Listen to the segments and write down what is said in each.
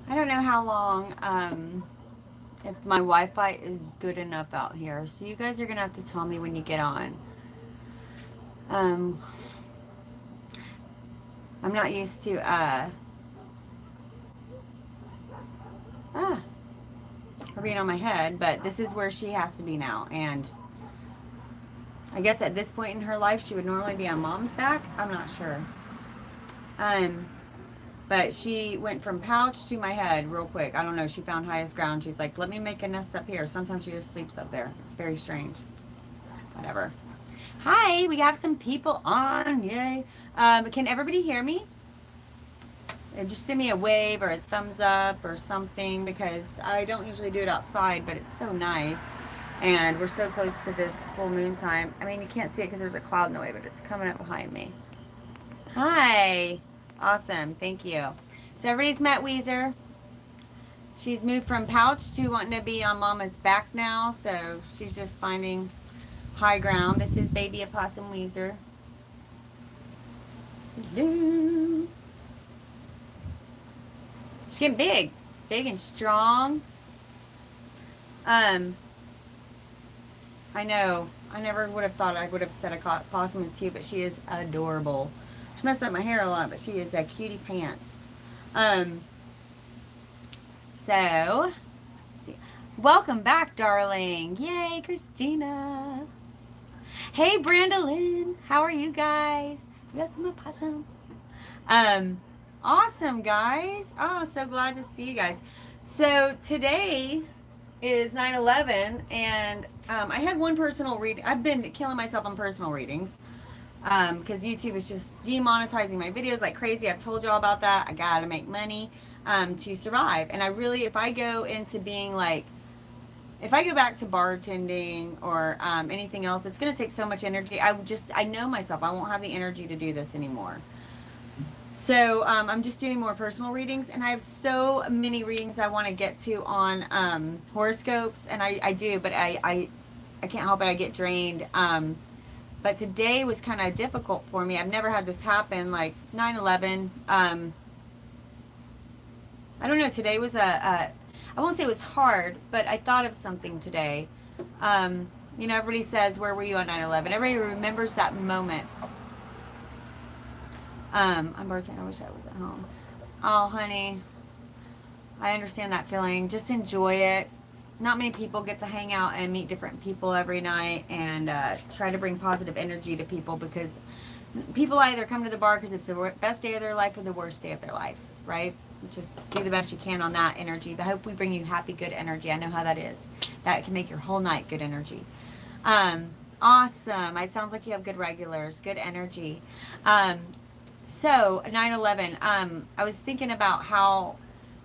I don't know how long, if my Wi-Fi is good enough out here. So you guys are gonna have to tell me when you get on. Um, I'm not used to, ah, her being on my head, but this is where she has to be now. And I guess at this point in her life, she would normally be on mom's back. I'm not sure. Um, but she went from pouch to my head real quick. I don't know. She found highest ground. She's like, let me make a nest up here. Sometimes she just sleeps up there. It's very strange. Whatever. Hi, we have some people on. Yay. Can everybody hear me? Just send me a wave or a thumbs up or something because I don't usually do it outside, but it's so nice. And we're so close to this full moon time. I mean, you can't see it because there's a cloud in the way, but it's coming up behind me. Hi. Awesome. Thank you. So everybody's met Weezer. She's moved from pouch to wanting to be on mama's back now. So she's just finding high ground. This is baby opossum Weezer. Hello. She's getting big. Big and strong. I know. I never would have thought I would have said a possum is cute, but she is adorable. She messes up my hair a lot, but she is a cutie pants. Um, so, let's see. Welcome back, darling. Yay, Christina. Hey, Brandolyn. How are you guys? You got some possum. Um, awesome, guys. Oh, so glad to see you guys. So today is 9/11, and I had one personal read. I've been killing myself on personal readings because YouTube is just demonetizing my videos like crazy. I've told y'all about that. I gotta make money to survive, and I really, if I go into being like, if I go back to bartending or anything else, it's gonna take so much energy. I know myself. I won't have the energy to do this anymore. So I'm just doing more personal readings, and I have so many readings I want to get to on horoscopes, and I do, but I can't help it. I get drained. But today was kind of difficult for me. I've never had this happen, like 9/11. I don't know. Today was I won't say it was hard, but I thought of something today. You know, everybody says, "Where were you on 9/11?" Everybody remembers that moment. I'm bartending. I wish I was at home. Oh, honey, I understand that feeling. Just enjoy it. Not many people get to hang out and meet different people every night and try to bring positive energy to people because people either come to the bar because it's the best day of their life or the worst day of their life, right? Just do the best you can on that energy. But I hope we bring you happy, good energy. I know how that is. That can make your whole night good energy. Awesome. It sounds like you have good regulars, good energy. So 9/11. I was thinking about how.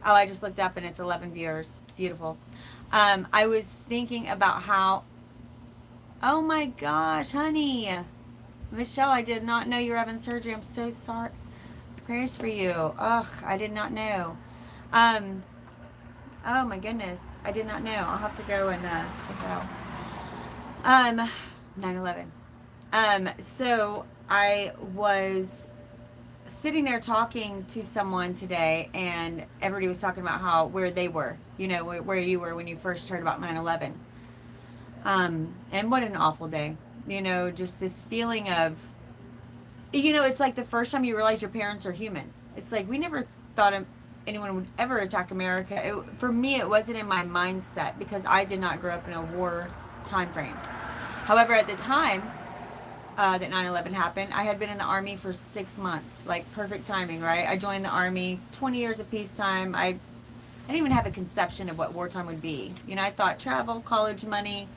Oh, I just looked up and it's 11 viewers. Beautiful. I was thinking about how. Oh my gosh, honey, Michelle, I did not know you were having surgery. I'm so sorry. Prayers for you. Ugh, I did not know. Um. Oh my goodness, I did not know. I'll have to go and check it out. 9/11. So I was sitting there talking to someone today, and everybody was talking about how where they were, you know, where you were when you first heard about 9/11. And what an awful day. You know, just this feeling of, you know, it's like the first time you realize your parents are human. It's like we never thought anyone would ever attack America. For me, it wasn't in my mindset because I did not grow up in a war time frame. However, at the time, that 9/11 happened, I had been in the Army for 6 months. Like, perfect timing, right? I joined the Army, 20 years of peacetime. I didn't even have a conception of what wartime would be. You know, I thought travel, college money.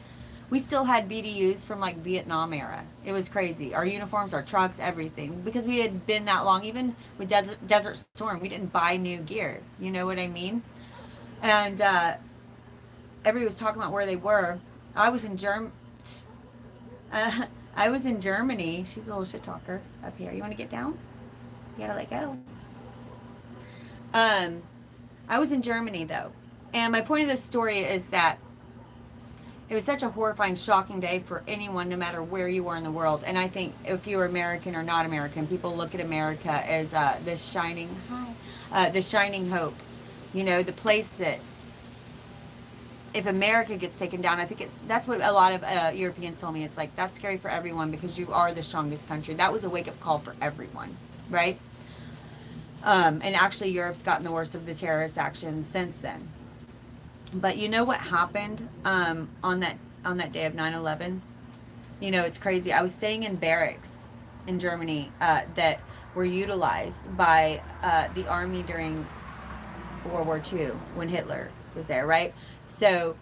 We still had BDUs from like Vietnam era. It was crazy. Our uniforms, our trucks, everything. Because we had been that long, even with Desert Storm, we didn't buy new gear. You know what I mean? And everybody was talking about where they were. I was in I was in Germany. She's a little shit talker up here. You want to get down? You gotta let go. Um, I was in Germany though, and my point of this story is that it was such a horrifying, shocking day for anyone, no matter where you were in the world. And I think if you were American or not American, people look at America as the shining hope. You know, the place that if America gets taken down, I think that's what a lot of Europeans told me. It's like, that's scary for everyone because you are the strongest country. That was a wake up call for everyone, right? And actually, Europe's gotten the worst of the terrorist actions since then. But you know what happened on that day of 9/11? You know, it's crazy. I was staying in barracks in Germany that were utilized by the army during World War II when Hitler was there, right? So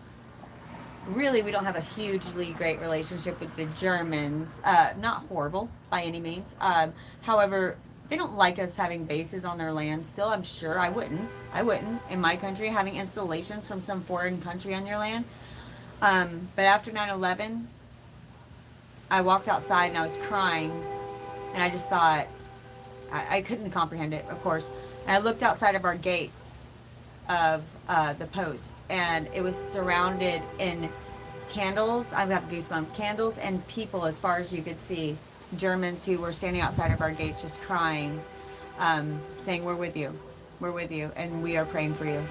really, we don't have a hugely great relationship with the Germans. Not horrible by any means. However, they don't like us having bases on their land still. I'm sure I wouldn't. I wouldn't in my country having installations from some foreign country on your land. But after 9/11, I walked outside and I was crying, and I just thought I couldn't comprehend it, of course. And I looked outside of our gates of the post, and it was surrounded in candles. I've got goosebumps. Candles and people as far as you could see. Germans who were standing outside of our gates just crying, saying, "We're with you. We're with you, and we are praying for you."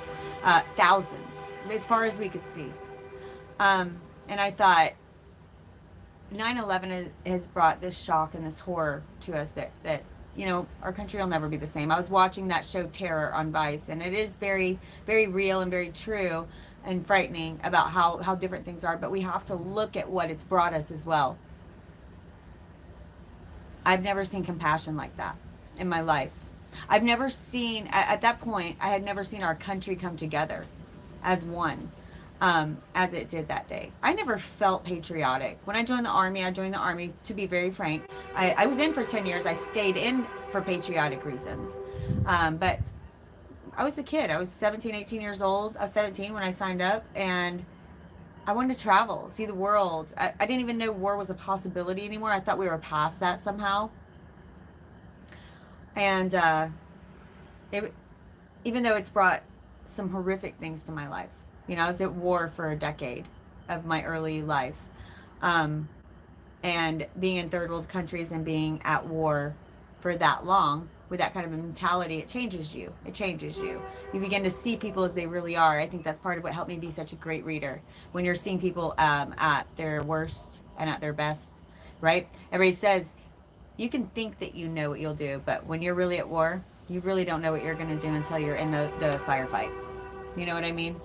Thousands, as far as we could see. And I thought, 9/11 has brought this shock and this horror to us that you know, our country will never be the same. I was watching that show Terror on Vice, and it is very, very real and very true and frightening about how different things are, but we have to look at what it's brought us as well. I've never seen compassion like that in my life. I've never seen, at that point, I had never seen our country come together as one, as it did that day. I never felt patriotic. When I joined the Army, to be very frank. I was in for 10 years. I stayed in for patriotic reasons. But I was a kid. I was 17, 18 years old. I was 17 when I signed up, and I wanted to travel, see the world. I didn't even know war was a possibility anymore. I thought we were past that somehow. And it, even though it's brought some horrific things to my life, you know, I was at war for a decade of my early life. Um, and being in third world countries and being at war for that long with that kind of a mentality, it changes you. It changes you. You begin to see people as they really are. I think that's part of what helped me be such a great reader. When you're seeing people at their worst and at their best, right? Everybody says you can think that you know what you'll do, but when you're really at war, you really don't know what you're going to do until you're in the firefight. You know what I mean?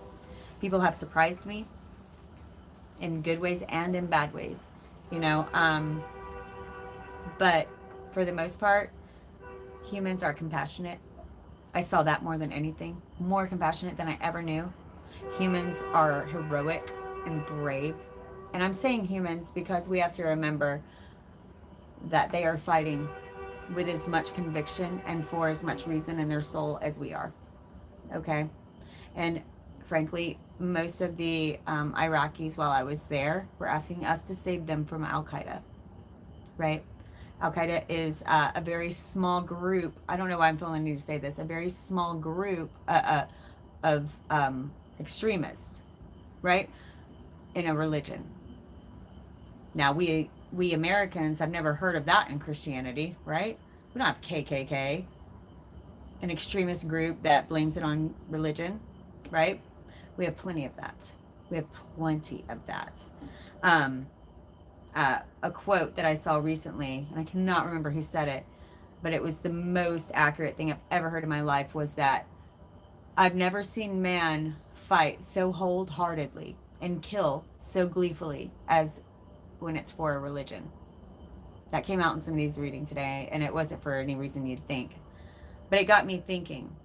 People have surprised me in good ways and in bad ways, you know. But for the most part, humans are compassionate. I saw that more than anything. More compassionate than I ever knew. Humans are heroic and brave. And I'm saying humans because we have to remember that they are fighting with as much conviction and for as much reason in their soul as we are. Okay? And frankly, most of the Iraqis while I was there were asking us to save them from Al Qaeda, right? Al Qaeda is a very small group. I don't know why I'm feeling the need to say this. A very small group of extremists, right? In a religion. Now we Americans have never heard of that in Christianity, right? We don't have KKK, an extremist group that blames it on religion, right? We have plenty of that. We have plenty of that. A quote that I saw recently, and I cannot remember who said it, but it was the most accurate thing I've ever heard in my life, was that I've never seen man fight so wholeheartedly and kill so gleefully as when it's for a religion. That came out in somebody's reading today, and it wasn't for any reason you'd think. But it got me thinking,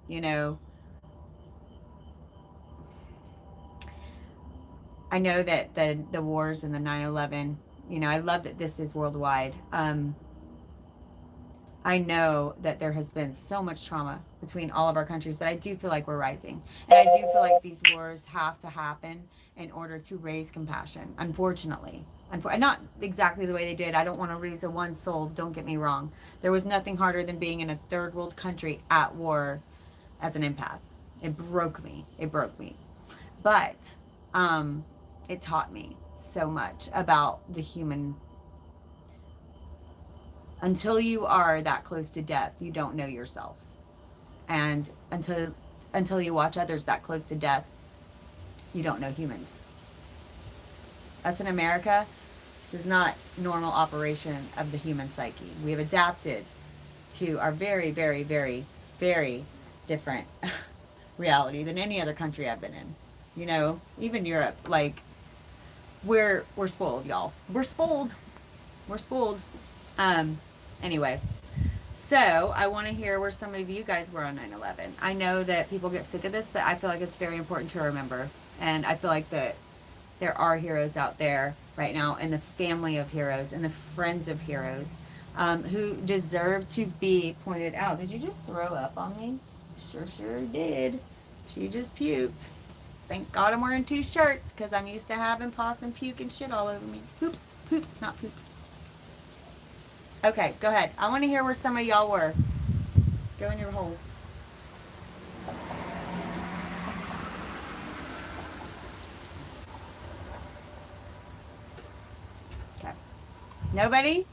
you know, I know that the wars and the 9/11, you know, I love that this is worldwide. I know that there has been so much trauma between all of our countries, but I do feel like we're rising. And I do feel like these wars have to happen in order to raise compassion, unfortunately. Not exactly the way they did. I don't want to lose a one soul, don't get me wrong. There was nothing harder than being in a third world country at war as an empath. It broke me. It broke me. But it taught me so much about the human. Until you are that close to death, you don't know yourself. And until until you watch others that close to death, you don't know humans. Us in America, this is not normal operation of the human psyche. We have adapted to our very, very, very, very different reality than any other country I've been in. You know, even Europe, like we're spoiled, y'all. We're spoiled. We're spoiled. Anyway, so I want to hear where some of you guys were on 9/11. I know that people get sick of this, but I feel like it's very important to remember. And I feel like that there are heroes out there right now, and the family of heroes and the friends of heroes who deserve to be pointed out. Did you just throw up on me? Sure did. She just puked. Thank God I'm wearing 2 shirts because I'm used to having possum puke and shit all over me. Poop, not poop. Okay, go ahead. I want to hear where some of y'all were. Go in your hole. Okay. Nobody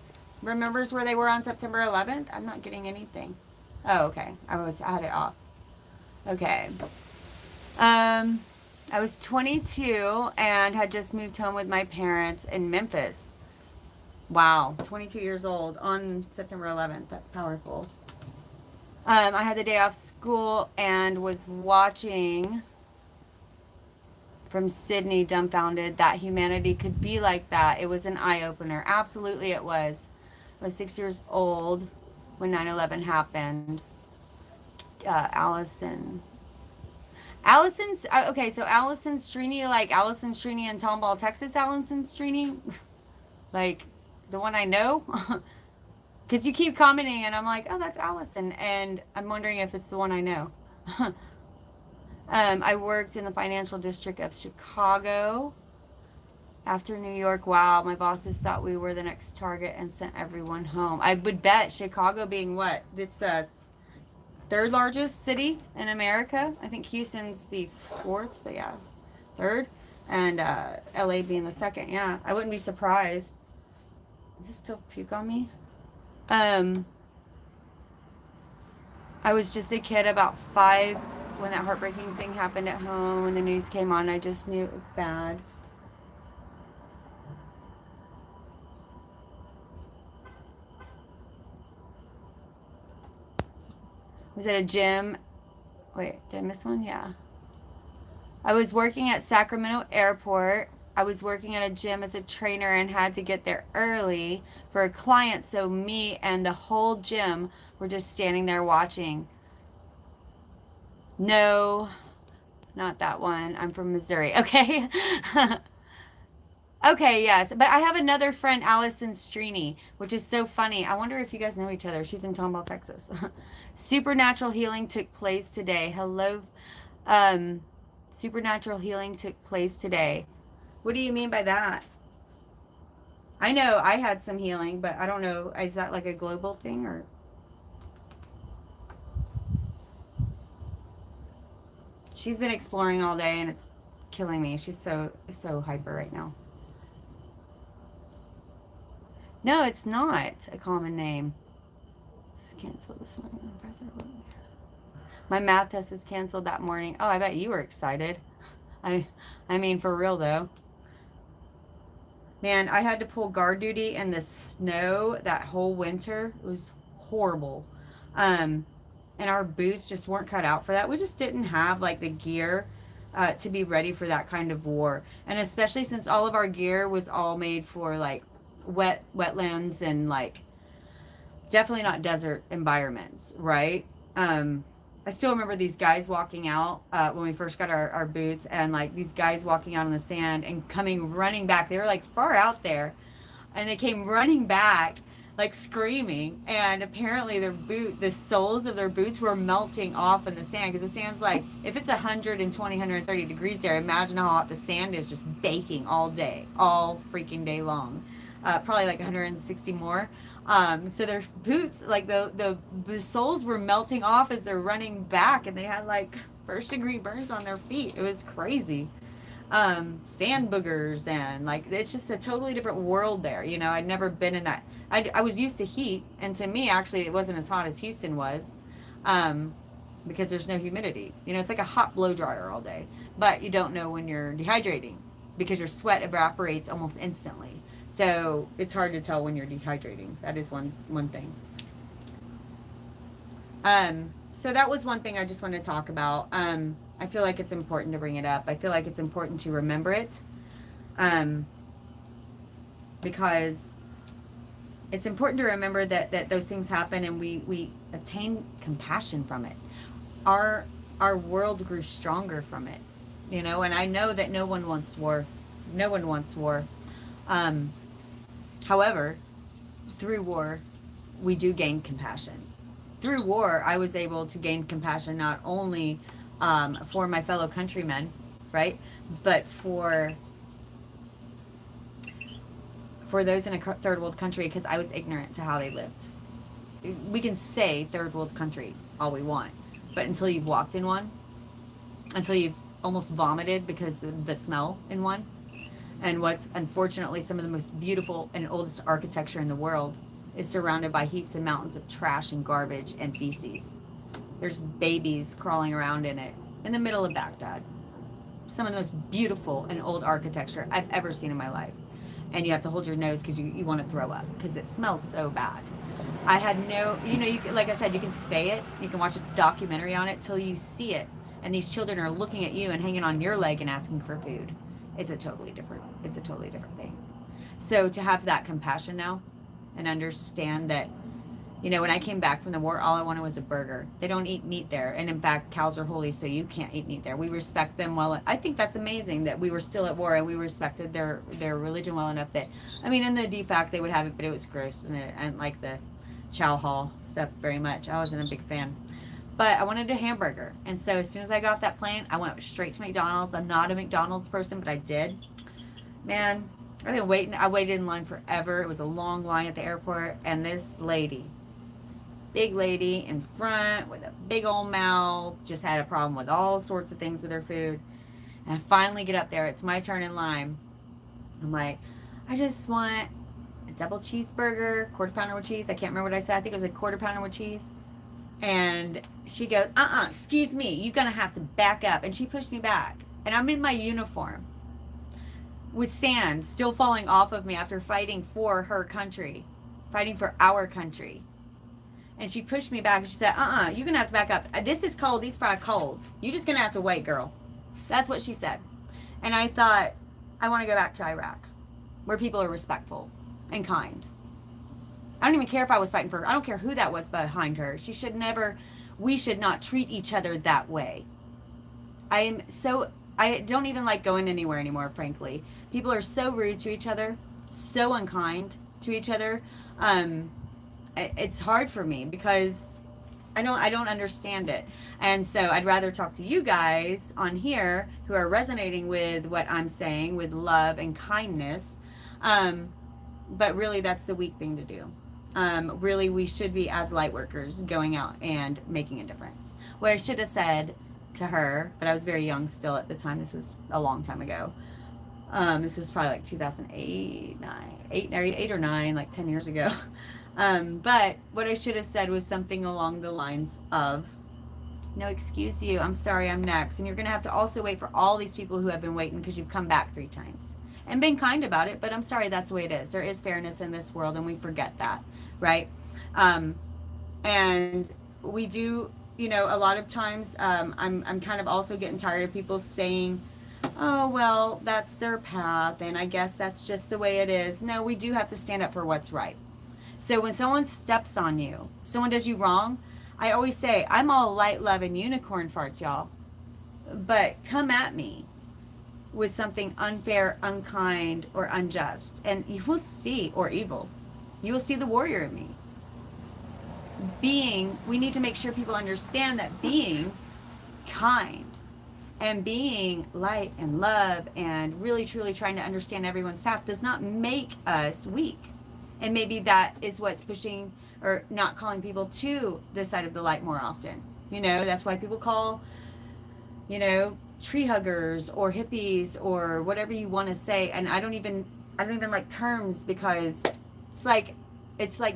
remembers where they were on September 11th? I'm not getting anything. Oh, okay. I had it off. Okay. I was 22 and had just moved home with my parents in Memphis. Wow, 22 years old on September 11th. That's powerful. I had the day off school and was watching from Sydney, dumbfounded that humanity could be like that. It was an eye-opener. Absolutely it was. I was 6 years old when 9/11 happened. Allison's okay, so Allison Strini, like Allison Strini in Tomball, Texas, Allison Strini, like the one I know, because you keep commenting and I'm like, oh, that's Allison, and I'm wondering if it's the one I know. I worked in the financial district of Chicago after New York. Wow, my bosses thought we were the next target and sent everyone home. I would bet Chicago being what? It's the 3rd largest city in America. I think Houston's the 4th, so yeah, 3rd. And LA being the 2nd, yeah. I wouldn't be surprised. Is this still puke on me? I was just a kid about 5 when that heartbreaking thing happened at home. When the news came on, I just knew it was bad. Was at a gym. Wait, did I miss one? Yeah. I was working at Sacramento Airport. I was working at a gym as a trainer and had to get there early for a client, so me and the whole gym were just standing there watching. No, not that one. I'm from Missouri. Okay. Okay, yes. But I have another friend, Allison Strini, which is so funny. I wonder if you guys know each other. She's in Tomball, Texas. Supernatural healing took place today. Hello. Supernatural healing took place today. What do you mean by that? I know I had some healing, but I don't know. Is that like a global thing or? She's been exploring all day and it's killing me. She's so hyper right now. No, it's not a common name. Just cancel this one. My math test was canceled that morning. Oh, I bet you were excited. I mean, for real though. Man, I had to pull guard duty in the snow that whole winter. It was horrible. And our boots just weren't cut out for that. We just didn't have like the gear to be ready for that kind of war. And especially since all of our gear was all made for like wetlands and like definitely not desert environments, right? I still remember these guys walking out when we first got our boots, and like these guys walking out on the sand and coming running back. They were like far out there, and they came running back like screaming, and apparently the soles of their boots were melting off in the sand, because the sand's like, if it's 120, 130 degrees there, imagine how hot the sand is, just baking all day, all freaking day long. Probably like 160 more. So their boots, like the soles were melting off as they're running back, and they had like 1st-degree burns on their feet. It was crazy. Sand boogers, and like it's just a totally different world there. You know, I'd never been in that. I was used to heat, and to me actually it wasn't as hot as Houston was. because there's no humidity. You know, it's like a hot blow dryer all day, but you don't know when you're dehydrating because your sweat evaporates almost instantly. So it's hard to tell when you're dehydrating. That is one thing. So that was one thing I just wanted to talk about. I feel like it's important to bring it up. I feel like it's important to remember it, because it's important to remember that those things happen, and we attain compassion from it. Our world grew stronger from it, you know. And I know that no one wants war. No one wants war. However, through war, we do gain compassion. Through war, I was able to gain compassion not only for my fellow countrymen, right, but for those in a third world country, because I was ignorant to how they lived. We can say third world country all we want, but until you've walked in one, until you've almost vomited because of the smell in one, and what's unfortunately some of the most beautiful and oldest architecture in the world is surrounded by heaps and mountains of trash and garbage and feces. There's babies crawling around in it in the middle of Baghdad. Some of the most beautiful and old architecture I've ever seen in my life. And you have to hold your nose because you want to throw up because it smells so bad. I had no, you know, you like I said, you can say it, you can watch a documentary on it till you see it. And these children are looking at you and hanging on your leg and asking for food. It's a totally different thing. So to have that compassion now and understand that, you know, when I came back from the war, all I wanted was a burger. They don't eat meat there. And in fact, cows are holy, so you can't eat meat there. We respect them well. I think that's amazing that we were still at war and we respected their religion well enough that, I mean, in the DFAC they would have it, but it was gross. And I didn't like the chow hall stuff very much. I wasn't a big fan. But I wanted a hamburger. And so as soon as I got off that plane, I went straight to McDonald's. I'm not a McDonald's person, but I did. Man, I've been waiting. I waited in line forever. It was a long line at the airport. And this lady, big lady in front with a big old mouth, just had a problem with all sorts of things with her food. And I finally get up there. It's my turn in line. I'm like, I just want a double cheeseburger, quarter pounder with cheese. I can't remember what I said. I think it was a quarter pounder with cheese. And she goes, excuse me, you're going to have to back up. And she pushed me back. And I'm in my uniform with sand still falling off of me after fighting for her country, fighting for our country. And she pushed me back and she said, you're going to have to back up. This is cold. These fries cold. You're just going to have to wait, girl. That's what she said. And I thought, I want to go back to Iraq, where people are respectful and kind. I don't even care if I was fighting for her. I don't care who that was behind her. We should not treat each other that way. I don't even like going anywhere anymore, frankly. People are so rude to each other, so unkind to each other. It's hard for me because I don't understand it. And so I'd rather talk to you guys on here who are resonating with what I'm saying with love and kindness. But really that's the weak thing to do. Really, we should be, as light workers, going out and making a difference. What I should have said to her, but I was very young still at the time. This was a long time ago. This was probably like 2008, 8 or 9, like 10 years ago. But what I should have said was something along the lines of, no, excuse you, I'm sorry, I'm next. And you're going to have to also wait for all these people who have been waiting because you've come back 3 times. And been kind about it, but I'm sorry, that's the way it is. There is fairness in this world, and we forget that, right? And we do, you know, a lot of times, I'm kind of also getting tired of people saying, oh, well, that's their path, and I guess that's just the way it is. No, we do have to stand up for what's right. So when someone steps on you, someone does you wrong, I always say, I'm all light, love, and unicorn farts, y'all. But come at me with something unfair, unkind, or unjust, and you will see, or evil, you will see the warrior in me. We need to make sure people understand that being kind and being light and love and really truly trying to understand everyone's path does not make us weak. And maybe that is what's pushing or not calling people to the side of the light more often. You know, that's why people call, you know, tree huggers or hippies or whatever you want to say. And I don't even like terms because it's like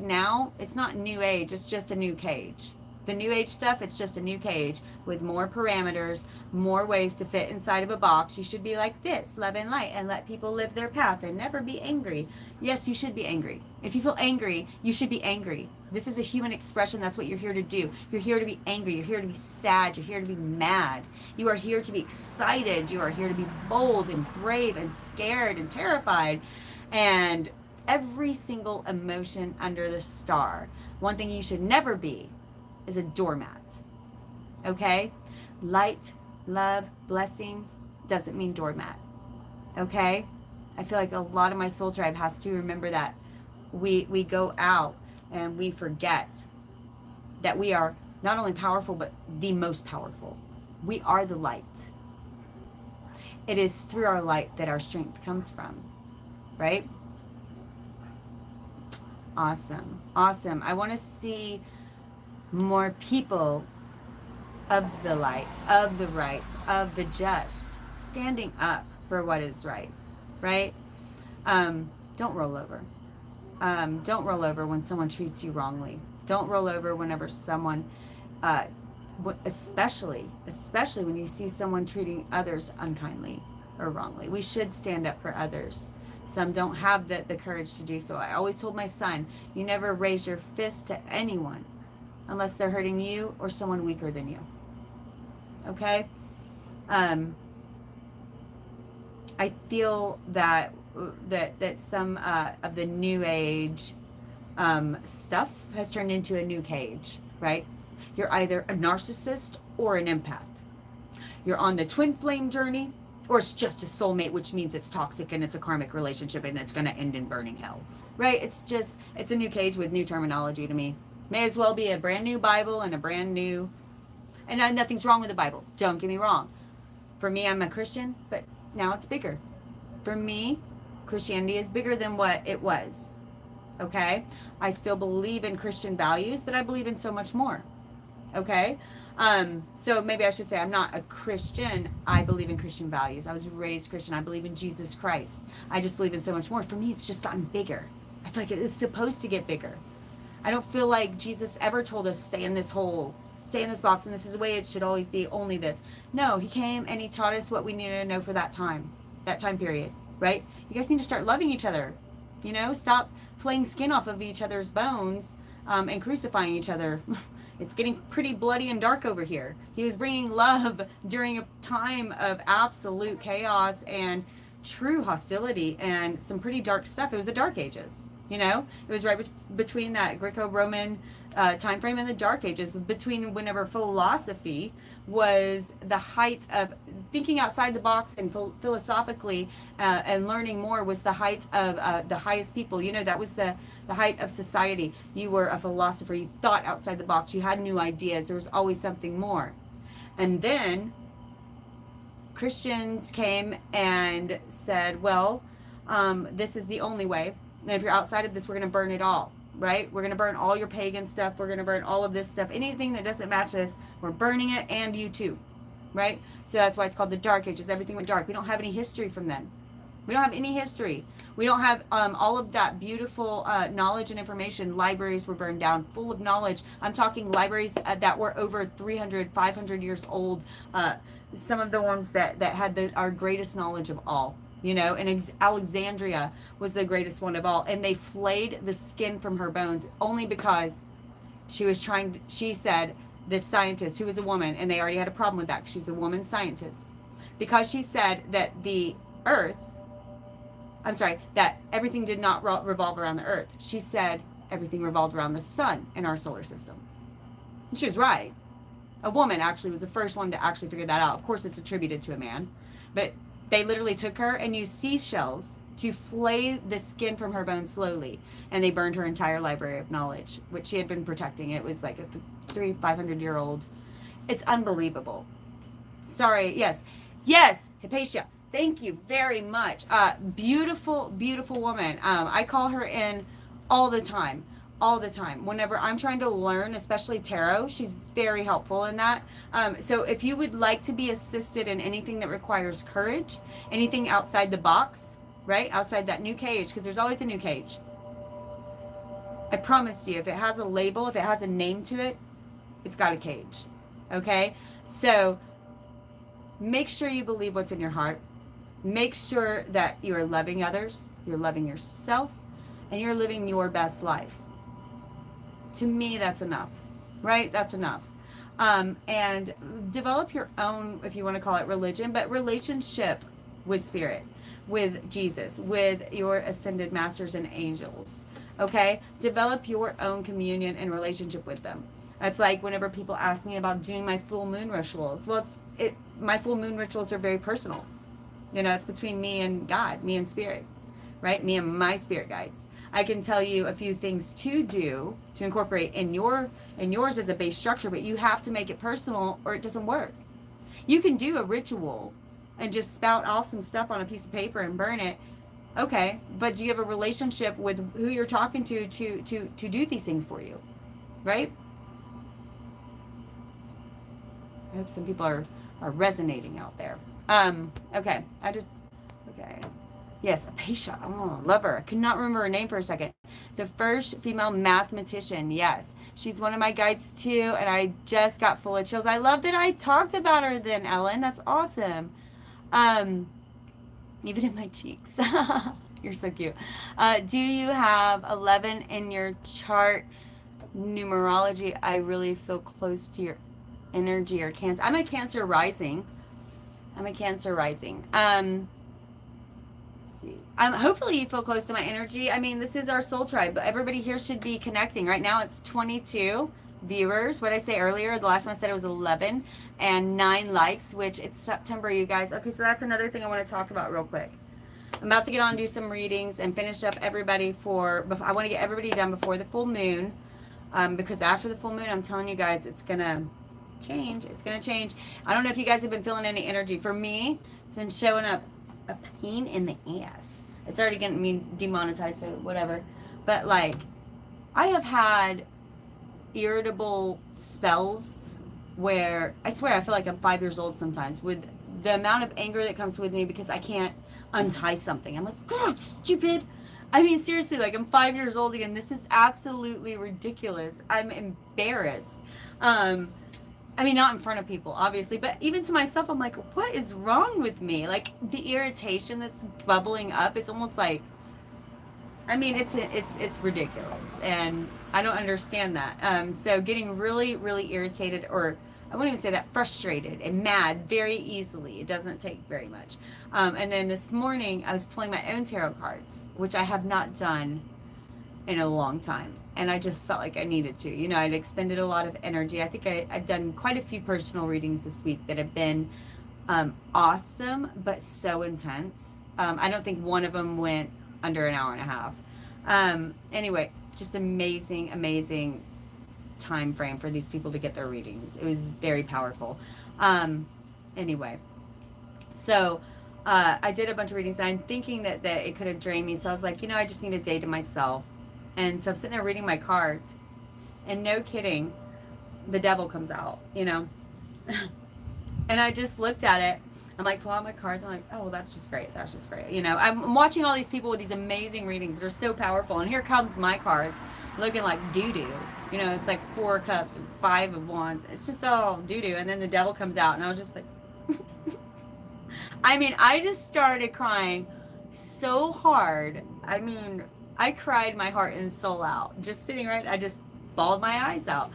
now it's not new age, it's just a new cage. The new age stuff, it's just a new cage with more parameters, more ways to fit inside of a box. You should be like this, love and light, and let people live their path and never be angry. Yes, you should be angry. If you feel angry, you should be angry. This is a human expression. That's what you're here to do. You're here to be angry. You're here to be sad. You're here to be mad. You are here to be excited. You are here to be bold and brave and scared and terrified. And every single emotion under the star. One thing you should never be is a doormat. Okay? Light, love, blessings doesn't mean doormat. Okay? I feel like a lot of my soul tribe has to remember that. We go out and we forget that we are not only powerful, but the most powerful. We are the light. It is through our light that our strength comes from. Right? Awesome. Awesome. I want to see more people of the light, of the right, of the just, standing up for what is right, right? Don't roll over. Don't roll over when someone treats you wrongly. Don't roll over whenever someone, especially when you see someone treating others unkindly or wrongly. We should stand up for others. Some don't have the courage to do so. I always told my son, you never raise your fist to anyone unless they're hurting you or someone weaker than you. Okay? I feel that some of the new age stuff has turned into a new cage, right? You're either a narcissist or an empath. You're on the twin flame journey, or it's just a soulmate, which means it's toxic and it's a karmic relationship and it's going to end in burning hell, right? It's a new cage with new terminology to me. May as well be a brand new Bible and a brand new, and nothing's wrong with the Bible. Don't get me wrong. For me, I'm a Christian, but now it's bigger. For me, Christianity is bigger than what it was. Okay? I still believe in Christian values, but I believe in so much more. Okay? So maybe I should say I'm not a Christian. I believe in Christian values. I was raised Christian. I believe in Jesus Christ. I just believe in so much more. For me, it's just gotten bigger. I feel like it is supposed to get bigger. I don't feel like Jesus ever told us stay in this hole, stay in this box, and this is the way it should always be, only this. No, he came and he taught us what we needed to know for that time period, right? You guys need to start loving each other. You know, stop flaying skin off of each other's bones and crucifying each other. It's getting pretty bloody and dark over here. He was bringing love during a time of absolute chaos and true hostility and some pretty dark stuff. It was the Dark Ages. You know, it was right between that Greco-Roman time frame and the Dark Ages, between whenever philosophy was the height of thinking outside the box and philosophically and learning more was the height of the highest people. You know, that was the height of society. You were a philosopher. You thought outside the box. You had new ideas. There was always something more. And then Christians came and said, well, this is the only way. And if you're outside of this, we're going to burn it all, right? We're going to burn all your pagan stuff. We're going to burn all of this stuff. Anything that doesn't match this, we're burning it, and you too, right? So that's why it's called the Dark Ages. Everything went dark. We don't have any history from then. We don't have any history. We don't have all of that beautiful knowledge and information. Libraries were burned down, full of knowledge. I'm talking libraries that were over 300, 500 years old. Some of the ones that had our greatest knowledge of all. You know, and Alexandria was the greatest one of all. And they flayed the skin from her bones only because she said, this scientist, who was a woman, and they already had a problem with that. She's a woman scientist. Because she said that that everything did not revolve around the earth. She said everything revolved around the sun in our solar system. And she was right. A woman actually was the first one to actually figure that out. Of course, it's attributed to a man. But they literally took her and used seashells to flay the skin from her bones slowly. And they burned her entire library of knowledge, which she had been protecting. It was like a 500-year-old. It's unbelievable. Sorry. Yes, Hypatia. Thank you very much. Beautiful, beautiful woman. I call her in all the time. Whenever I'm trying to learn, especially tarot, she's very helpful in that. So if you would like to be assisted in anything that requires courage, anything outside the box, right? Outside that new cage, because there's always a new cage. I promise you, if it has a label, if it has a name to it, it's got a cage. Okay? So make sure you believe what's in your heart. Make sure that you are loving others, you're loving yourself, and you're living your best life. To me, that's enough, right? That's enough. And develop your own, if you want to call it religion, but relationship with spirit, with Jesus, with your ascended masters and angels. Okay? Develop your own communion and relationship with them. It's like whenever people ask me about doing my full moon rituals. Well, my full moon rituals are very personal. You know, it's between me and God, me and spirit, right? Me and my spirit guides. I can tell you a few things to do to incorporate in yours as a base structure, but you have to make it personal or it doesn't work. You can do a ritual and just spout off some stuff on a piece of paper and burn it. Okay, but do you have a relationship with who you're talking to do these things for you, right? I hope some people are resonating out there. Okay. Okay. Yes, Apatia. Oh, love her. I could not remember her name for a second. The first female mathematician. Yes. She's one of my guides too, and I just got full of chills. I love that I talked about her then, Ellen. That's awesome. Even in my cheeks. You're so cute. Do you have 11 in your chart numerology? I really feel close to your energy or Cancer. I'm a Cancer rising. Let's see. Hopefully you feel close to my energy. I mean, this is our soul tribe, but everybody here should be connecting. Right now it's 22 viewers. What I say earlier, the last one I said it was 11 and 9 likes, which it's September, you guys. Okay, so that's another thing I want to talk about real quick. I'm about to get on and do some readings and finish up everybody I want to get everybody done before the full moon, because after the full moon, I'm telling you guys, it's going to change. It's going to change. I don't know if you guys have been feeling any energy. For me, it's been showing up a pain in the ass. It's already getting me demonetized or whatever. But like, I have had irritable spells where I swear I feel like I'm 5 years old sometimes with the amount of anger that comes with me because I can't untie something. I'm like, God, stupid. I mean, seriously, like I'm 5 years old again. This is absolutely ridiculous. I'm embarrassed. I mean, not in front of people, obviously, but even to myself, I'm like, what is wrong with me? Like the irritation that's bubbling up, it's almost like, I mean, it's ridiculous, and I don't understand that. So getting really, really irritated, or I wouldn't even say that, frustrated and mad very easily. It doesn't take very much. And then this morning, I was pulling my own tarot cards, which I have not done in a long time. And I just felt like I needed to. You know, I'd expended a lot of energy. I think I've done quite a few personal readings this week that have been awesome, but so intense. I don't think one of them went under an hour and a half. Anyway, just amazing time frame for these people to get their readings. It was very powerful. Anyway, so I did a bunch of readings, and I'm thinking that it could have drained me. So I was like, you know, I just need a day to myself. And so I'm sitting there reading my cards, and no kidding, the devil comes out, you know. And I just looked at it. I'm like, pull out my cards. I'm like, oh, well, that's just great. That's just great. You know, I'm watching all these people with these amazing readings that are so powerful. And here comes my cards looking like doo-doo. You know, it's like 4 cups and 5 of wands. It's just all doo-doo. And then the devil comes out, and I was just like, I mean, I just started crying so hard. I mean, I cried my heart and soul out. Just sitting I just bawled my eyes out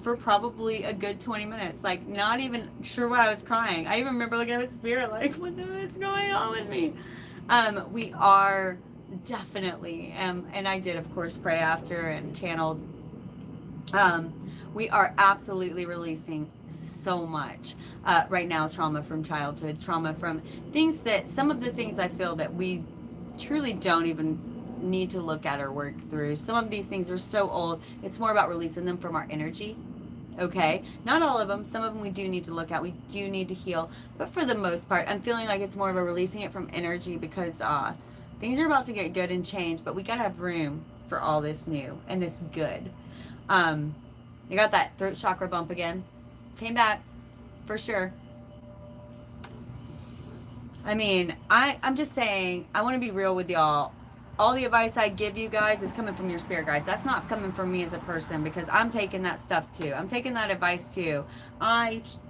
for probably a good 20 minutes. Like, not even sure why I was crying. I even remember looking at Spirit like, what is going on with me? We are definitely, and I did, of course, pray after and channeled. We are absolutely releasing so much right now. Trauma from childhood, trauma from things that, some of the things I feel that we truly don't even need to look at or work through. Some of these things are so old, it's more about releasing them from our energy. Okay, not all of them. Some of them we do need to look at, we do need to heal, but for the most part, I'm feeling like it's more of a releasing it from energy, because things are about to get good and change, but we gotta have room for all this new and this good. I got that throat chakra bump again. Came back for sure. I mean, I'm just saying, I want to be real with y'all. all the advice I give you guys is coming from your spirit guides. That's not coming from me as a person, because I'm taking that stuff too. I'm taking that advice too.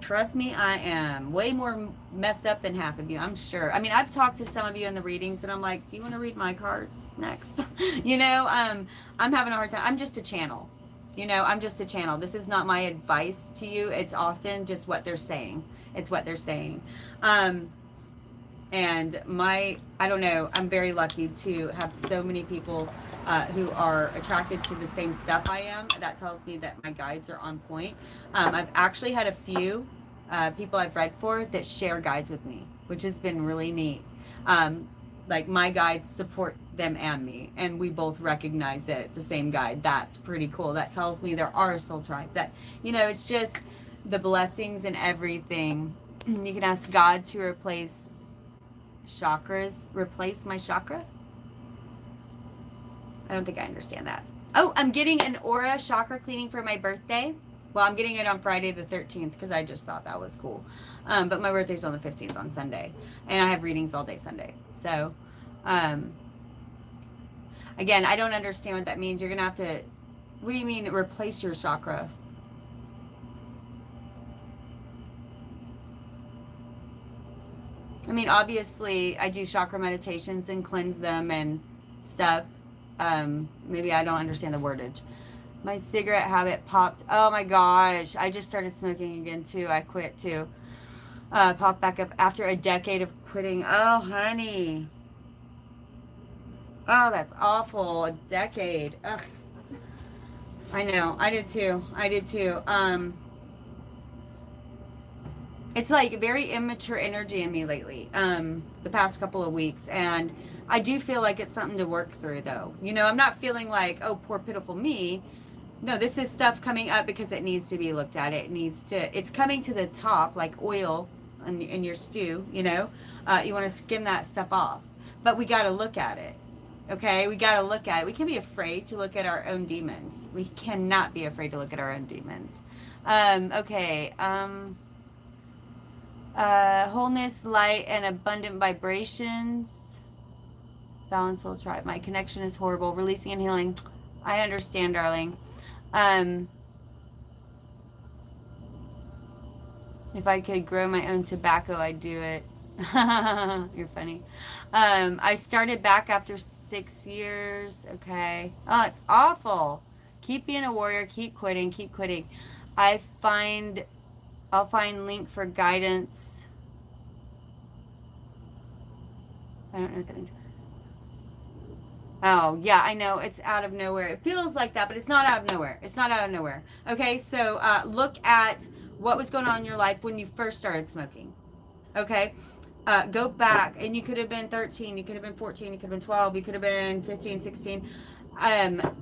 Trust me, I am way more messed up than half of you, I'm sure. I mean, I've talked to some of you in the readings and I'm like, do you want to read my cards next? I'm having a hard time. I'm just a channel. I'm just a channel. This is not my advice to you. It's often just what they're saying. It's what they're saying. And I don't know, I'm very lucky to have so many people who are attracted to the same stuff I am. That tells me that my guides are on point. I've actually had a few people I've read for that share guides with me, which has been really neat. Like my guides support them and me, and we both recognize that it's the same guide. That's pretty cool. That tells me there are soul tribes. That, it's just the blessings and everything. You can ask God to replace my chakra. I don't think I understand that. Oh, I'm getting an aura chakra cleaning for my birthday. Well, I'm getting it on Friday the 13th because I just thought that was cool. But my birthday's on the 15th on Sunday, and I have readings all day Sunday. So, again, I don't understand what that means. You're gonna have to. What do you mean replace your chakra? I mean, obviously, I do chakra meditations and cleanse them and stuff. Maybe I don't understand the wordage. My cigarette habit popped. Oh my gosh. I just started smoking again, too. I quit, too. Popped back up after a decade of quitting. Oh, honey. Oh, that's awful. A decade. Ugh. I know. I did, too. It's like very immature energy in me lately, the past couple of weeks. And I do feel like it's something to work through, though. I'm not feeling like, oh, poor pitiful me. No, this is stuff coming up because it needs to be looked at. It's coming to the top like oil in your stew, you want to skim that stuff off. But we got to look at it. Okay, we got to look at it. We can't be afraid to look at our own demons. We cannot be afraid to look at our own demons. Okay. Wholeness, light, and abundant vibrations. Balance, soul tribe. My connection is horrible. Releasing and healing. I understand, darling. If I could grow my own tobacco, I'd do it. You're funny. I started back after 6 years. Okay. Oh, it's awful. Keep being a warrior. Keep quitting. Keep quitting. I'll find link for guidance. I don't know what that means. Oh, yeah, I know. It's out of nowhere. It feels like that, but it's not out of nowhere. It's not out of nowhere. Okay, so look at what was going on in your life when you first started smoking. Okay? Go back, and you could have been 13, you could have been 14, you could have been 12, you could have been 15, 16.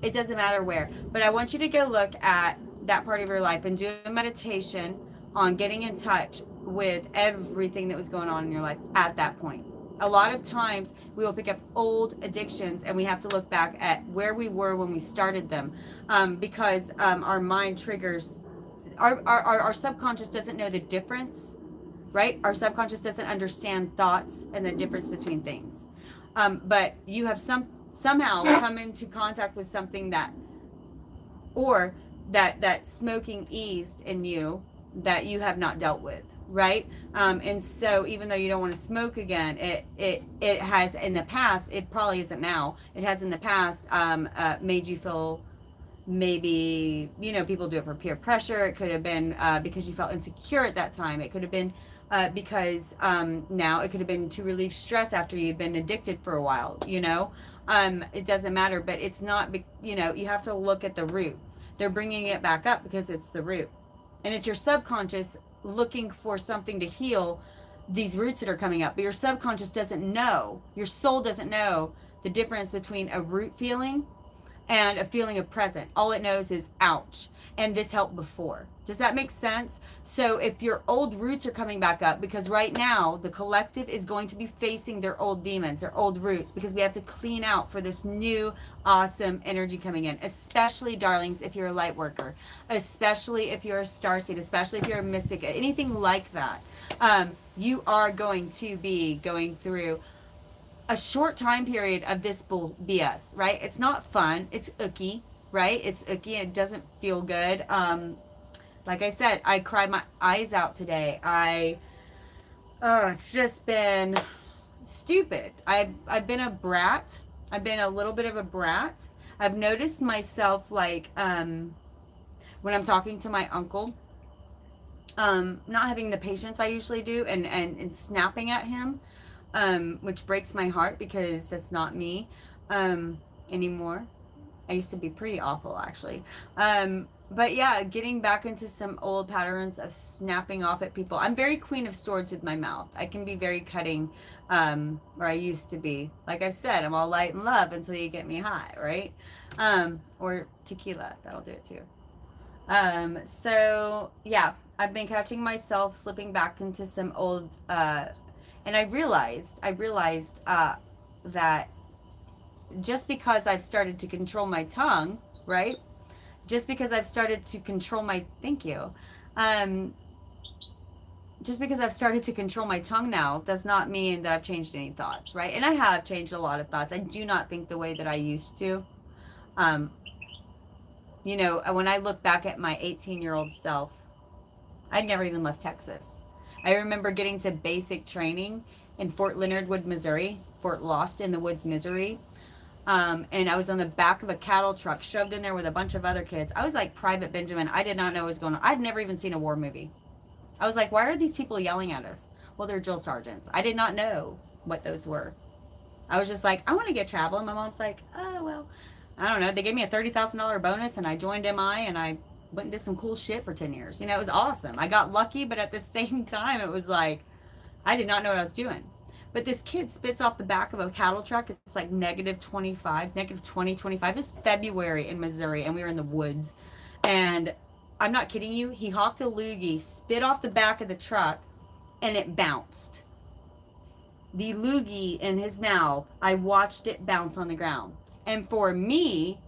It doesn't matter where. But I want you to go look at that part of your life and do a meditation on getting in touch with everything that was going on in your life at that point. A lot of times we will pick up old addictions and we have to look back at where we were when we started them, because our mind triggers, our subconscious doesn't know the difference, right? Our subconscious doesn't understand thoughts and the difference between things. But you have somehow come into contact with something that smoking eased in you that you have not dealt with. Right? And so even though you don't want to smoke again, it has in the past, it probably isn't now, it has in the past made you feel, maybe, people do it for peer pressure. It could have been because you felt insecure at that time. It could have been because now it could have been to relieve stress after you've been addicted for a while, it doesn't matter, but it's not, you have to look at the root. They're bringing it back up because it's the root, and it's your subconscious looking for something to heal these roots that are coming up. But your subconscious doesn't know, your soul doesn't know the difference between a root feeling and a feeling of present. All it knows is ouch, and this helped before. Does that make sense? So if your old roots are coming back up, because right now the collective is going to be facing their old demons, their old roots, because we have to clean out for this new awesome energy coming in, especially, darlings, if you're a light worker, especially if you're a starseed, especially if you're a mystic, anything like that. You are going to be going through a short time period of this BS, right? It's not fun. It's icky, right? It's icky. It doesn't feel good. Like I said, I cried my eyes out today. It's just been stupid. I've been a brat. I've been a little bit of a brat. I've noticed myself like when I'm talking to my uncle, not having the patience I usually do, and snapping at him, which breaks my heart because that's not me anymore. I used to be pretty awful, actually. But yeah, getting back into some old patterns of snapping off at people. I'm very Queen of Swords with my mouth. I can be very cutting, where I used to be. Like I said, I'm all light and love until you get me high, right? Or tequila, that'll do it too. So yeah, I've been catching myself slipping back into some old, and I realized, that just because I've started to control my tongue, right? Just because I've started to control my, thank you. Um, just because I've started to control my tongue now does not mean that I've changed any thoughts, right? And I have changed a lot of thoughts. I do not think the way that I used to. Um, when I look back at my 18-year-old self, I'd never even left Texas. I remember getting to basic training in Fort Leonard Wood, Missouri, Fort Lost in the Woods, Missouri. And I was on the back of a cattle truck, shoved in there with a bunch of other kids. I was like Private Benjamin. I did not know what was going on. I'd never even seen a war movie. I was like, why are these people yelling at us? Well, they're drill sergeants. I did not know what those were. I was just like, I want to get traveling. My mom's like, oh, well, I don't know. They gave me a $30,000 bonus and I joined MI and I went and did some cool shit for 10 years. It was awesome. I got lucky, but at the same time, it was like, I did not know what I was doing. But this kid spits off the back of a cattle truck. It's like negative 25, negative 20, 25. It's February in Missouri, and we were in the woods. And I'm not kidding you. He hawked a loogie, spit off the back of the truck, and it bounced. The loogie in his mouth, I watched it bounce on the ground. And for me,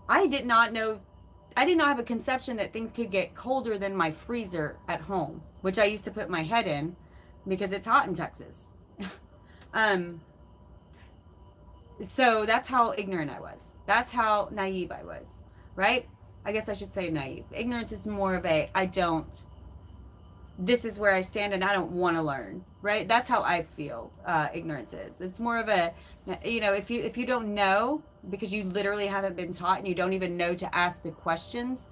I did not have a conception that things could get colder than my freezer at home, which I used to put my head in because it's hot in Texas. So that's how ignorant I was. That's how naive I was, right? I guess I should say naive. Ignorance is more of this is where I stand and I don't want to learn, right? That's how I feel ignorance is. It's more of if you don't know because you literally haven't been taught and you don't even know to ask the questions,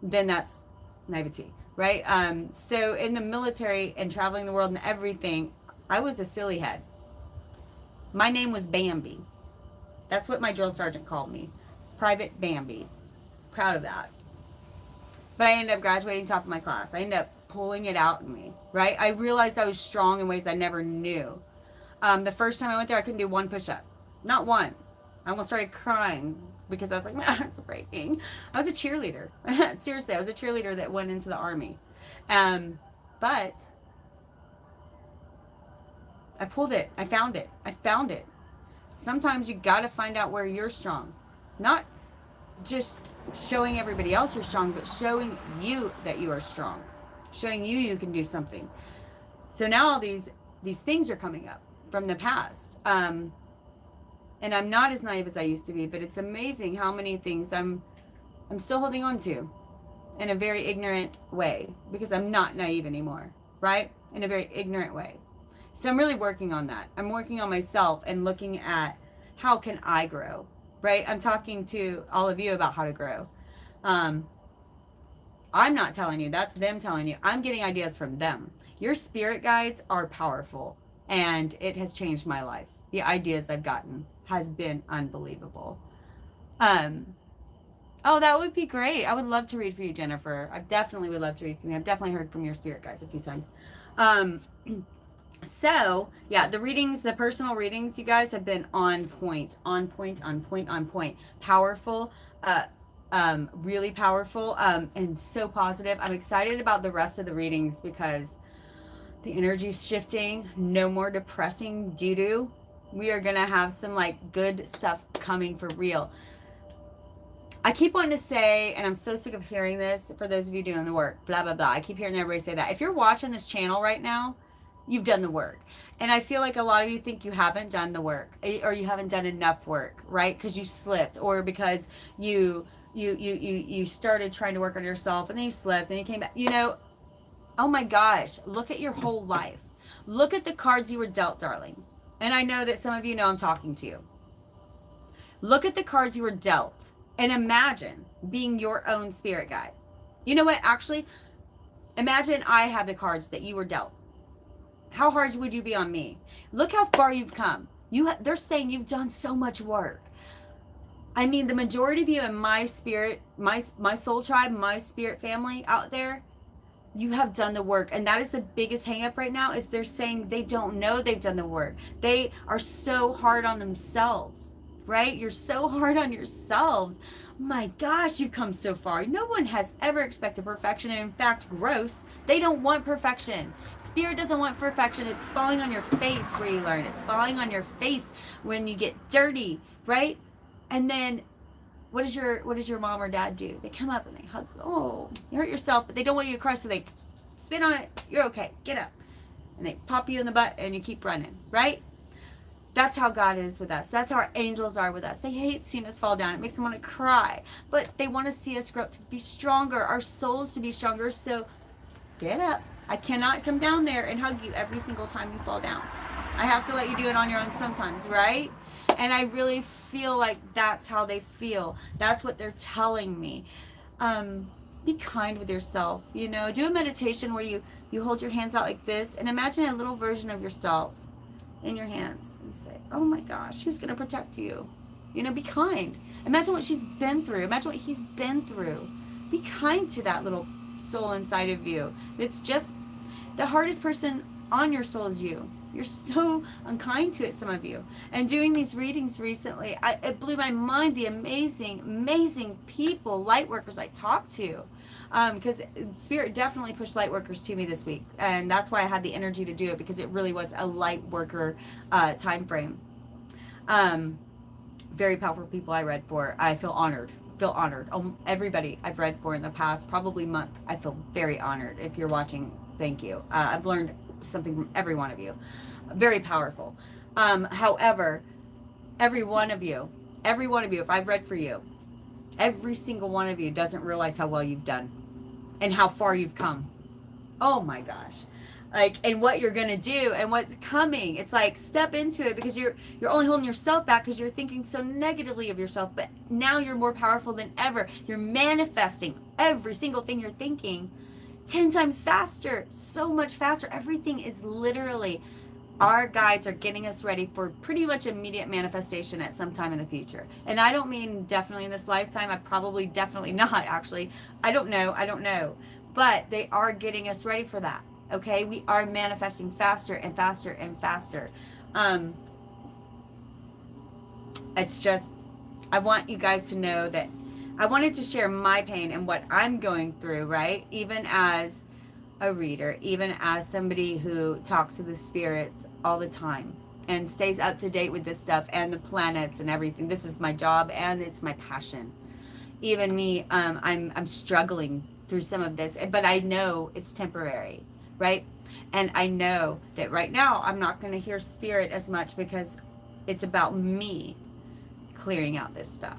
then that's naivety, right? So in the military and traveling the world and everything, I was a silly head. My name was Bambi. That's what my drill sergeant called me. Private Bambi. Proud of that. But I ended up graduating top of my class. I ended up pulling it out in me, right? I realized I was strong in ways I never knew. The first time I went there, I couldn't do one push-up. Not one. I almost started crying because I was like, my heart's breaking. I was a cheerleader. Seriously, I was a cheerleader that went into the Army. But I pulled it. I found it. Sometimes you got to find out where you're strong. Not just showing everybody else you're strong, but showing you that you are strong. Showing you can do something. So now all these things are coming up from the past. And I'm not as naive as I used to be, but it's amazing how many things I'm still holding on to in a very ignorant way because I'm not naive anymore, right? In a very ignorant way. So I'm really working on that. I'm working on myself and looking at how can I grow, right? I'm talking to all of you about how to grow. I'm not telling you, that's them telling you. I'm getting ideas from them. Your spirit guides are powerful and it has changed my life. The ideas I've gotten has been unbelievable. Oh, that would be great. I would love to read for you, Jennifer. I definitely would love to read from you. I've definitely heard from your spirit guides a few times. So yeah, the personal readings, you guys, have been on point, powerful, really powerful, and so positive. I'm excited about the rest of the readings because the energy's shifting. No more depressing doo-doo. We are gonna have some good stuff coming for real. I keep wanting to say, and I'm so sick of hearing this for those of you doing the work, blah blah blah. I keep hearing everybody say that. If you're watching this channel right now, you've done the work. And I feel like a lot of you think you haven't done the work, or you haven't done enough work, right? Because you slipped, or because you started trying to work on yourself and then you slipped and you came back. Oh my gosh, look at your whole life. Look at the cards you were dealt, darling. And I know that some of you know I'm talking to you. Look at the cards you were dealt and imagine being your own spirit guide. You know what? Actually, imagine I have the cards that you were dealt. How hard would you be on me? Look how far you've come. They're saying you've done so much work. I mean, the majority of you in my spirit, my soul tribe, my spirit family out there, you have done the work. And that is the biggest hang up right now, is they're saying they don't know they've done the work. They are so hard on themselves, right? You're so hard on yourselves. My gosh, you've come so far. No one has ever expected perfection. And in fact, gross, they don't want perfection. Spirit doesn't want perfection. It's falling on your face where you learn. It's falling on your face when you get dirty, right? And then what does your mom or dad do? They come up and they hug. Oh, you hurt yourself, but they don't want you to cry, so they spit on it. You're okay. Get up. And they pop you in the butt and you keep running, right? That's how God is with us. That's how our angels are with us. They hate seeing us fall down. It makes them want to cry. But they want to see us grow up to be stronger, our souls to be stronger. So get up. I cannot come down there and hug you every single time you fall down. I have to let you do it on your own sometimes, right? And I really feel like that's how they feel. That's what they're telling me. Be kind with yourself. Do a meditation where you hold your hands out like this and imagine a little version of yourself in your hands and say, oh my gosh, who's going to protect you? Be kind. Imagine what she's been through. Imagine what he's been through. Be kind to that little soul inside of you. It's just the hardest person on your soul is you. You're so unkind to it, some of you. And doing these readings recently, it blew my mind, the amazing people, light workers I talked to. Because Spirit definitely pushed light workers to me this week. And that's why I had the energy to do it, because it really was a light worker time frame. Very powerful people I read for. I feel honored. Everybody I've read for in the past, probably month, I feel very honored. If you're watching, thank you. I've learned something from every one of you. Very powerful. However, every one of you, if I've read for you, every single one of you doesn't realize how well you've done and how far you've come. Oh my gosh. And what you're gonna do and what's coming. It's like, step into it, because you're only holding yourself back because you're thinking so negatively of yourself. But now you're more powerful than ever. You're manifesting every single thing you're thinking 10 times faster, so much faster. Everything is literally, our guides are getting us ready for pretty much immediate manifestation at some time in the future. And I don't mean definitely in this lifetime. Definitely not, actually. I don't know. But they are getting us ready for that. Okay? We are manifesting faster and faster and faster. It's just, I want you guys to know that I wanted to share my pain and what I'm going through, right? Even as a reader, even as somebody who talks to the spirits all the time and stays up to date with this stuff and the planets and everything. This is my job and it's my passion. Even me, I'm struggling through some of this, but I know it's temporary, right? And I know that right now I'm not going to hear spirit as much because it's about me clearing out this stuff.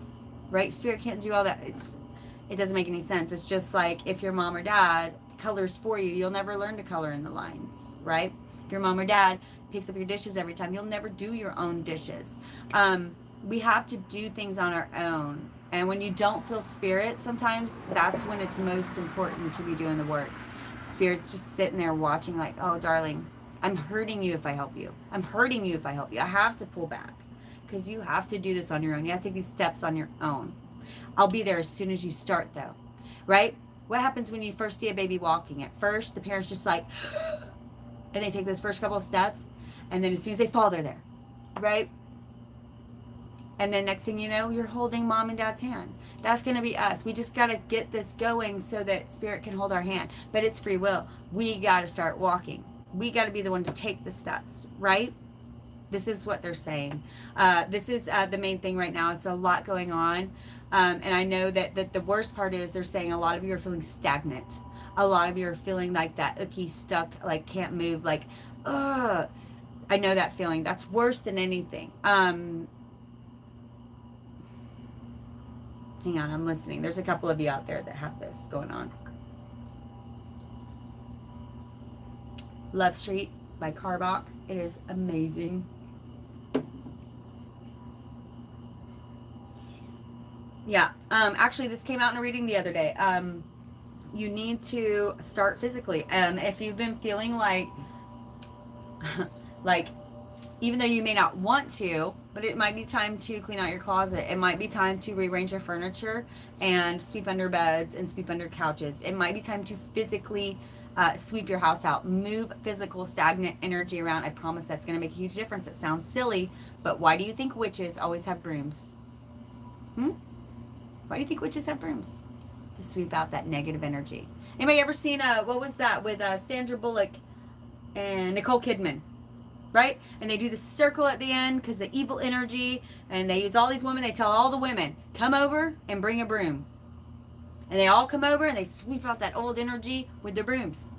Right? Spirit can't do all that. It doesn't make any sense. It's just like if your mom or dad colors for you, you'll never learn to color in the lines, right? If your mom or dad picks up your dishes every time, you'll never do your own dishes. We have to do things on our own. And when you don't feel spirit, sometimes that's when it's most important to be doing the work. Spirit's just sitting there watching like, oh, darling, I'm hurting you if I help you. I'm hurting you if I help you. I have to pull back. Because you have to do this on your own. You have to take these steps on your own. I'll be there as soon as you start, though. Right? What happens when you first see a baby walking? At first, the parents just like, and they take those first couple of steps, and then as soon as they fall, they're there. Right? And then next thing you know, you're holding mom and dad's hand. That's going to be us. We just got to get this going so that spirit can hold our hand. But it's free will. We got to start walking. We got to be the one to take the steps. Right? This is what they're saying. This is the main thing right now. It's a lot going on. And I know that the worst part is they're saying a lot of you are feeling stagnant. A lot of you are feeling like that icky, stuck, like can't move, like ugh. I know that feeling. That's worse than anything. Hang on, I'm listening. There's a couple of you out there that have this going on. Love Street by Carbach. It is amazing. Yeah. Actually, this came out in a reading the other day. You need to start physically. If you've been feeling like, like, even though you may not want to, but it might be time to clean out your closet. It might be time to rearrange your furniture and sweep under beds and sweep under couches. It might be time to physically sweep your house out. Move physical stagnant energy around. I promise that's going to make a huge difference. It sounds silly, but why do you think witches always have brooms? Why do you think witches have brooms? To sweep out that negative energy. Anybody ever seen what was that with Sandra Bullock and Nicole Kidman? Right? And they do the circle at the end because the evil energy, and they use all these women. They tell all the women, come over and bring a broom. And they all come over and they sweep out that old energy with their brooms.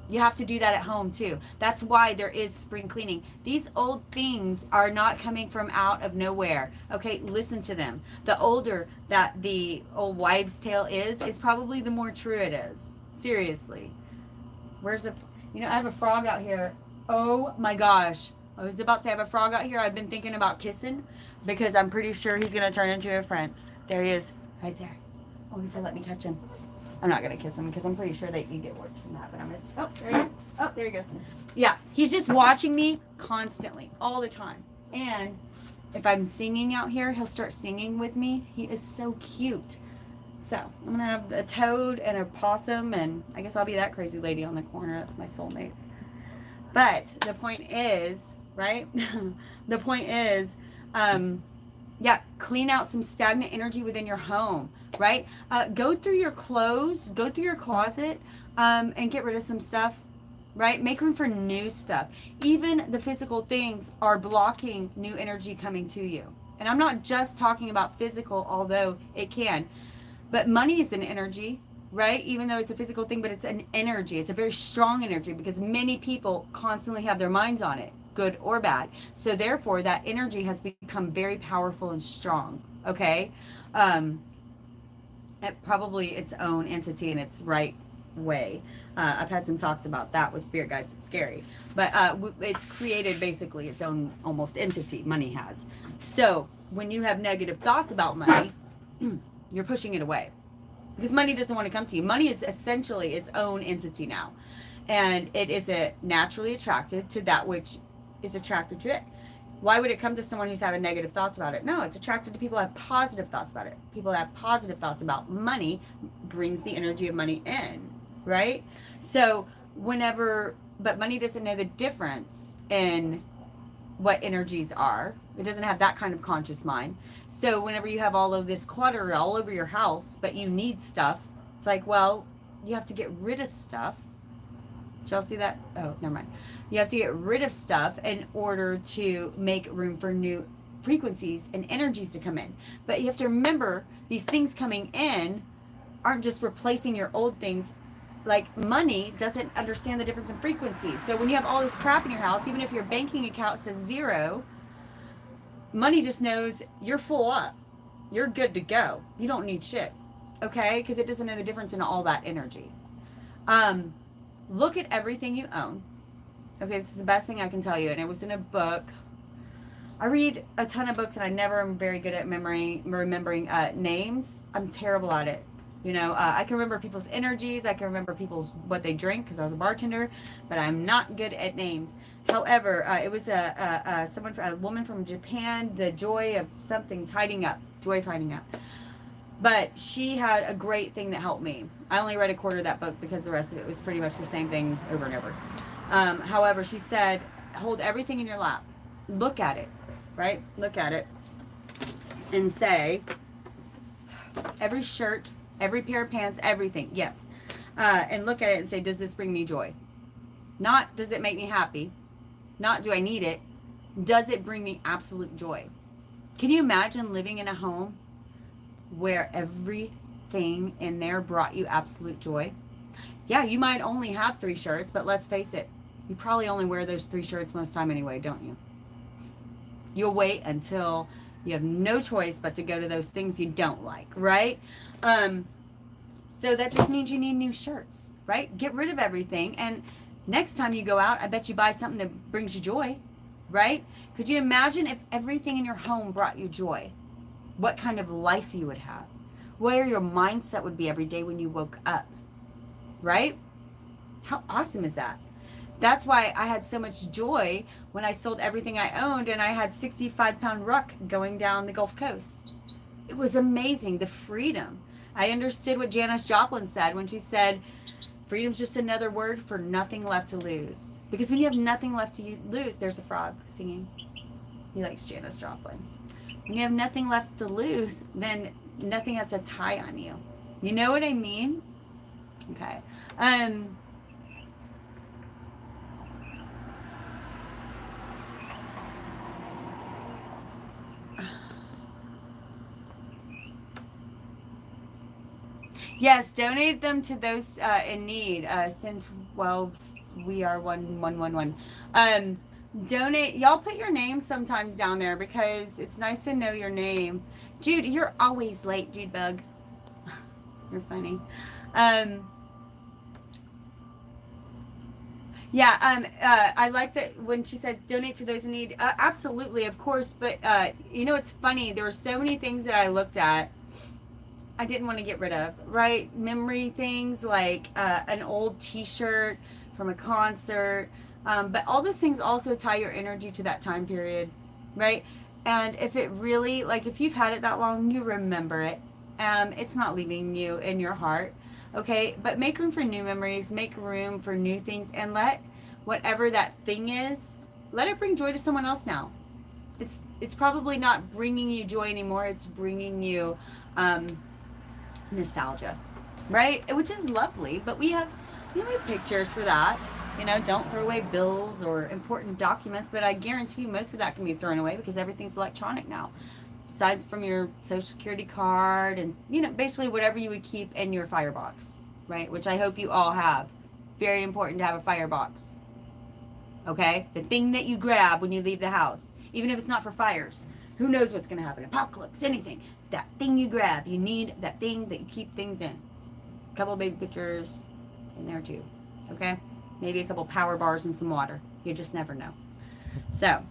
You have to do that at home too. That's why there is spring cleaning. These old things are not coming from out of nowhere. Okay, listen to them. The older that the old wives' tale is probably the more true it is. Seriously. Where's the, I have a frog out here. Oh my gosh. I was about to say I have a frog out here I've been thinking about kissing because I'm pretty sure he's going to turn into a prince. There he is, right there. I wonder if he'll let me catch him. I'm not going to kiss him because I'm pretty sure that you get worse from that, but I'm going to, oh, there he is. Oh, there he goes. Yeah, he's just watching me constantly, all the time. And if I'm singing out here, he'll start singing with me. He is so cute. So I'm going to have a toad and a possum, and I guess I'll be that crazy lady on the corner. That's my soulmates. But the point is, right? The point is, clean out some stagnant energy within your home, right? Go through your clothes, go through your closet, and get rid of some stuff, right? Make room for new stuff. Even the physical things are blocking new energy coming to you. And I'm not just talking about physical, although it can. But money is an energy, right? Even though it's a physical thing, but it's an energy. It's a very strong energy because many people constantly have their minds on it, good or bad. So therefore, that energy has become very powerful and strong, okay? Probably its own entity in its right way. I've had some talks about that with spirit guides. It's scary. But it's created basically its own almost entity, money has. So when you have negative thoughts about money, you're pushing it away. Because money doesn't want to come to you. Money is essentially its own entity now. And it is naturally attracted to that which is attracted to it. Why would it come to someone who's having negative thoughts about it? No, it's attracted to people who have positive thoughts about it. People that have positive thoughts about money brings the energy of money in, right? So but money doesn't know the difference in what energies are. It doesn't have that kind of conscious mind. So whenever you have all of this clutter all over your house, but you need stuff, it's like, well, you have to get rid of stuff. Did y'all see that? Oh, never mind. You have to get rid of stuff in order to make room for new frequencies and energies to come in. But you have to remember, these things coming in aren't just replacing your old things. Like, money doesn't understand the difference in frequencies. So when you have all this crap in your house, even if your banking account says 0, money just knows you're full up. You're good to go. You don't need shit. Okay? Because it doesn't know the difference in all that energy. Look at everything you own. Okay, this is the best thing I can tell you. And it was in a book. I read a ton of books and I never am very good at remembering names. I'm terrible at it. I can remember people's energies. I can remember what they drink because I was a bartender, but I'm not good at names. However, it was a woman from Japan, the joy of something tidying up, joy tidying up. But she had a great thing that helped me. I only read a quarter of that book because the rest of it was pretty much the same thing over and over. However, she said, hold everything in your lap. Look at it, right? Look at it and say, every shirt, every pair of pants, everything, yes. And look at it and say, does this bring me joy? Not, does it make me happy? Not, do I need it? Does it bring me absolute joy? Can you imagine living in a home where everything in there brought you absolute joy? Yeah, you might only have 3 shirts, but let's face it, You probably only wear those 3 shirts most time anyway, don't you? You'll wait until you have no choice but to go to those things you don't like, right? So that just means you need new shirts, right? Get rid of everything. And next time you go out, I bet you buy something that brings you joy, right? Could you imagine if everything in your home brought you joy? What kind of life you would have? Where your mindset would be every day when you woke up, right? How awesome is that? That's why I had so much joy when I sold everything I owned and I had 65-pound ruck going down the Gulf Coast. It was amazing, the freedom. I understood what Janis Joplin said when she said, freedom's just another word for nothing left to lose. Because when you have nothing left to lose, there's a frog singing. He likes Janis Joplin. When you have nothing left to lose, then nothing has a tie on you. You know what I mean? Okay. Yes, donate them to those in need. Since we are 1111. Donate. Y'all put your name sometimes down there because it's nice to know your name. Jude, you're always late, Jude Bug. You're funny. I like that when she said donate to those in need. Absolutely, of course. But it's funny. There were so many things that I looked at I didn't want to get rid of, right? Memory things like an old t-shirt from a concert. But all those things also tie your energy to that time period, right? And if it really, like if you've had it that long, you remember it. It's not leaving you in your heart, okay? But make room for new memories, make room for new things, and let whatever that thing is, let it bring joy to someone else now. It's probably not bringing you joy anymore. It's bringing you nostalgia, right? Which is lovely, but we have pictures for that. Don't throw away bills or important documents, but I guarantee you most of that can be thrown away because everything's electronic now. Besides from your social security card and, basically whatever you would keep in your firebox, right? Which I hope you all have. Very important to have a firebox. Okay? The thing that you grab when you leave the house, even if it's not for fires. Who knows what's going to happen? Apocalypse, anything. That thing you grab, you need that thing that you keep things in. A couple of baby pictures in there too. Okay? Maybe a couple power bars and some water. You just never know. So,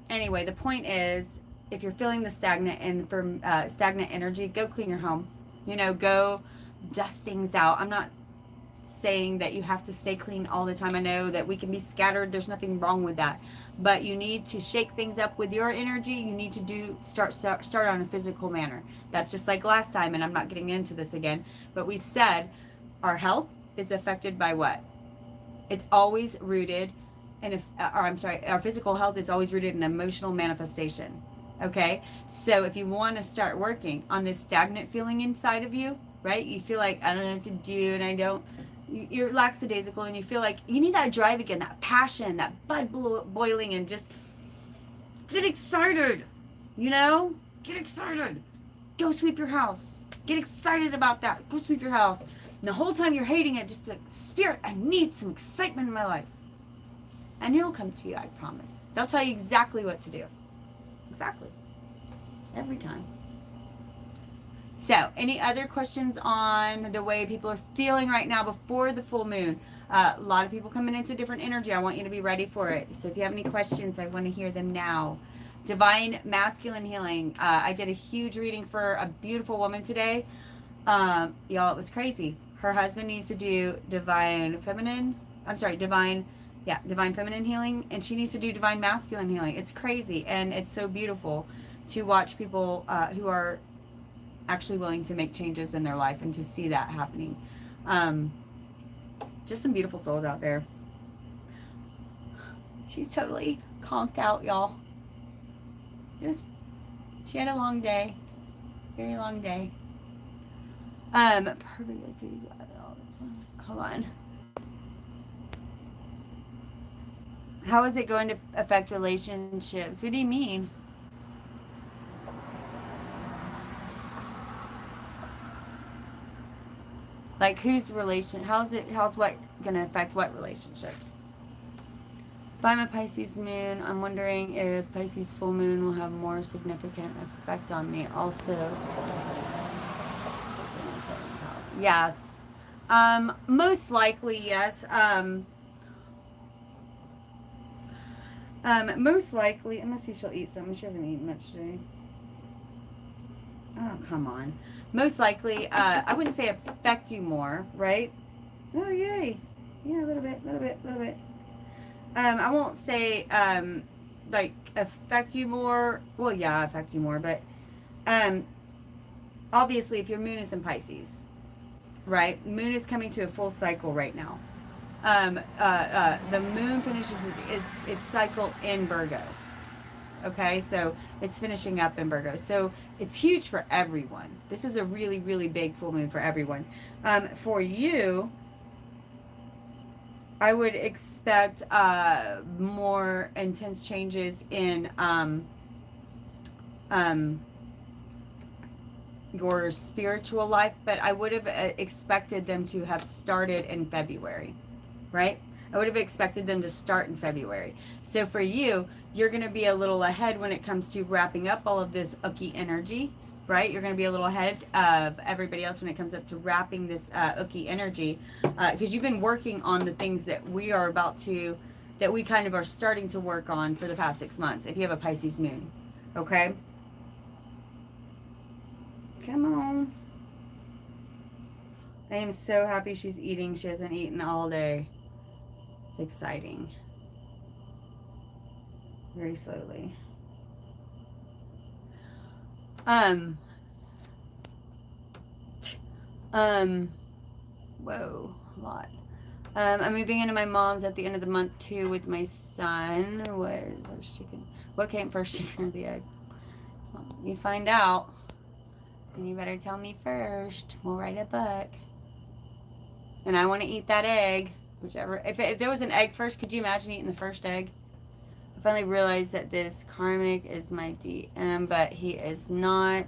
anyway, the point is, if you're feeling the stagnant energy, go clean your home. Go dust things out. I'm not saying that you have to stay clean all the time. I know that we can be scattered. There's nothing wrong with that. But you need to shake things up with your energy. You need to start on a physical manner. That's just like last time, and I'm not getting into this again. But we said our health is affected by what? It's always rooted our physical health is always rooted in emotional manifestation. Okay? So if you want to start working on this stagnant feeling inside of you, right? You feel like, I don't know what to do, and you're lackadaisical, and you feel like you need that drive again, that passion, that blood boiling, and just get excited, Get excited. Go sweep your house. Get excited about that. Go sweep your house. And the whole time you're hating it, just like, Spirit, I need some excitement in my life. And it'll come to you, I promise. They'll tell you exactly what to do. Exactly. Every time. So, any other questions on the way people are feeling right now before the full moon? A lot of people coming into different energy. I want you to be ready for it. So, if you have any questions, I want to hear them now. Divine Masculine Healing. I did a huge reading for a beautiful woman today. Y'all, it was crazy. Her husband needs to do divine feminine healing, and she needs to do divine masculine healing. It's crazy, and it's so beautiful to watch people who are actually willing to make changes in their life and to see that happening. Just some beautiful souls out there. She's totally conked out, y'all. She had a long day. Very long day. Hold on. How is it going to affect relationships? What do you mean? Like, how's what going to affect what relationships? I'm a Pisces moon, I'm wondering if Pisces full moon will have more significant effect on me. Also, yes. Most likely, yes. Most likely, unless she'll eat something. She hasn't eaten much today. Oh, come on. Most likely, I wouldn't say affect you more, right? Oh, yay. Yeah, a little bit, little bit, little bit. I won't say, like, affect you more. Well, yeah, affect you more, but, obviously, if your moon is in Pisces, right? Moon is coming to a full cycle right now. The moon finishes its cycle in Virgo. Okay, so it's finishing up in Virgo. So it's huge for everyone. This is a really, really big full moon for everyone. For you, I would expect more intense changes in your spiritual life, but I would have expected them to have started in February, right? I would have expected them to start in February. So for you, you're going to be a little ahead when it comes to wrapping up all of this Uki energy, right? You're going to be a little ahead of everybody else when it comes up to wrapping this Uki energy, because you've been working on the things that we are about to, that we kind of are starting to work on for the past 6 months, if you have a Pisces moon, okay? Come on. I am so happy she's eating. She hasn't eaten all day. It's exciting. Very slowly. Whoa, a lot. I'm moving into my mom's at the end of the month too with my son. What came first, chicken or the egg? Well, you find out. And you better tell me first. We'll write a book. And I want to eat that egg. Whichever. If there was an egg first, could you imagine eating the first egg? I finally realized that this karmic is my DM, but he is not.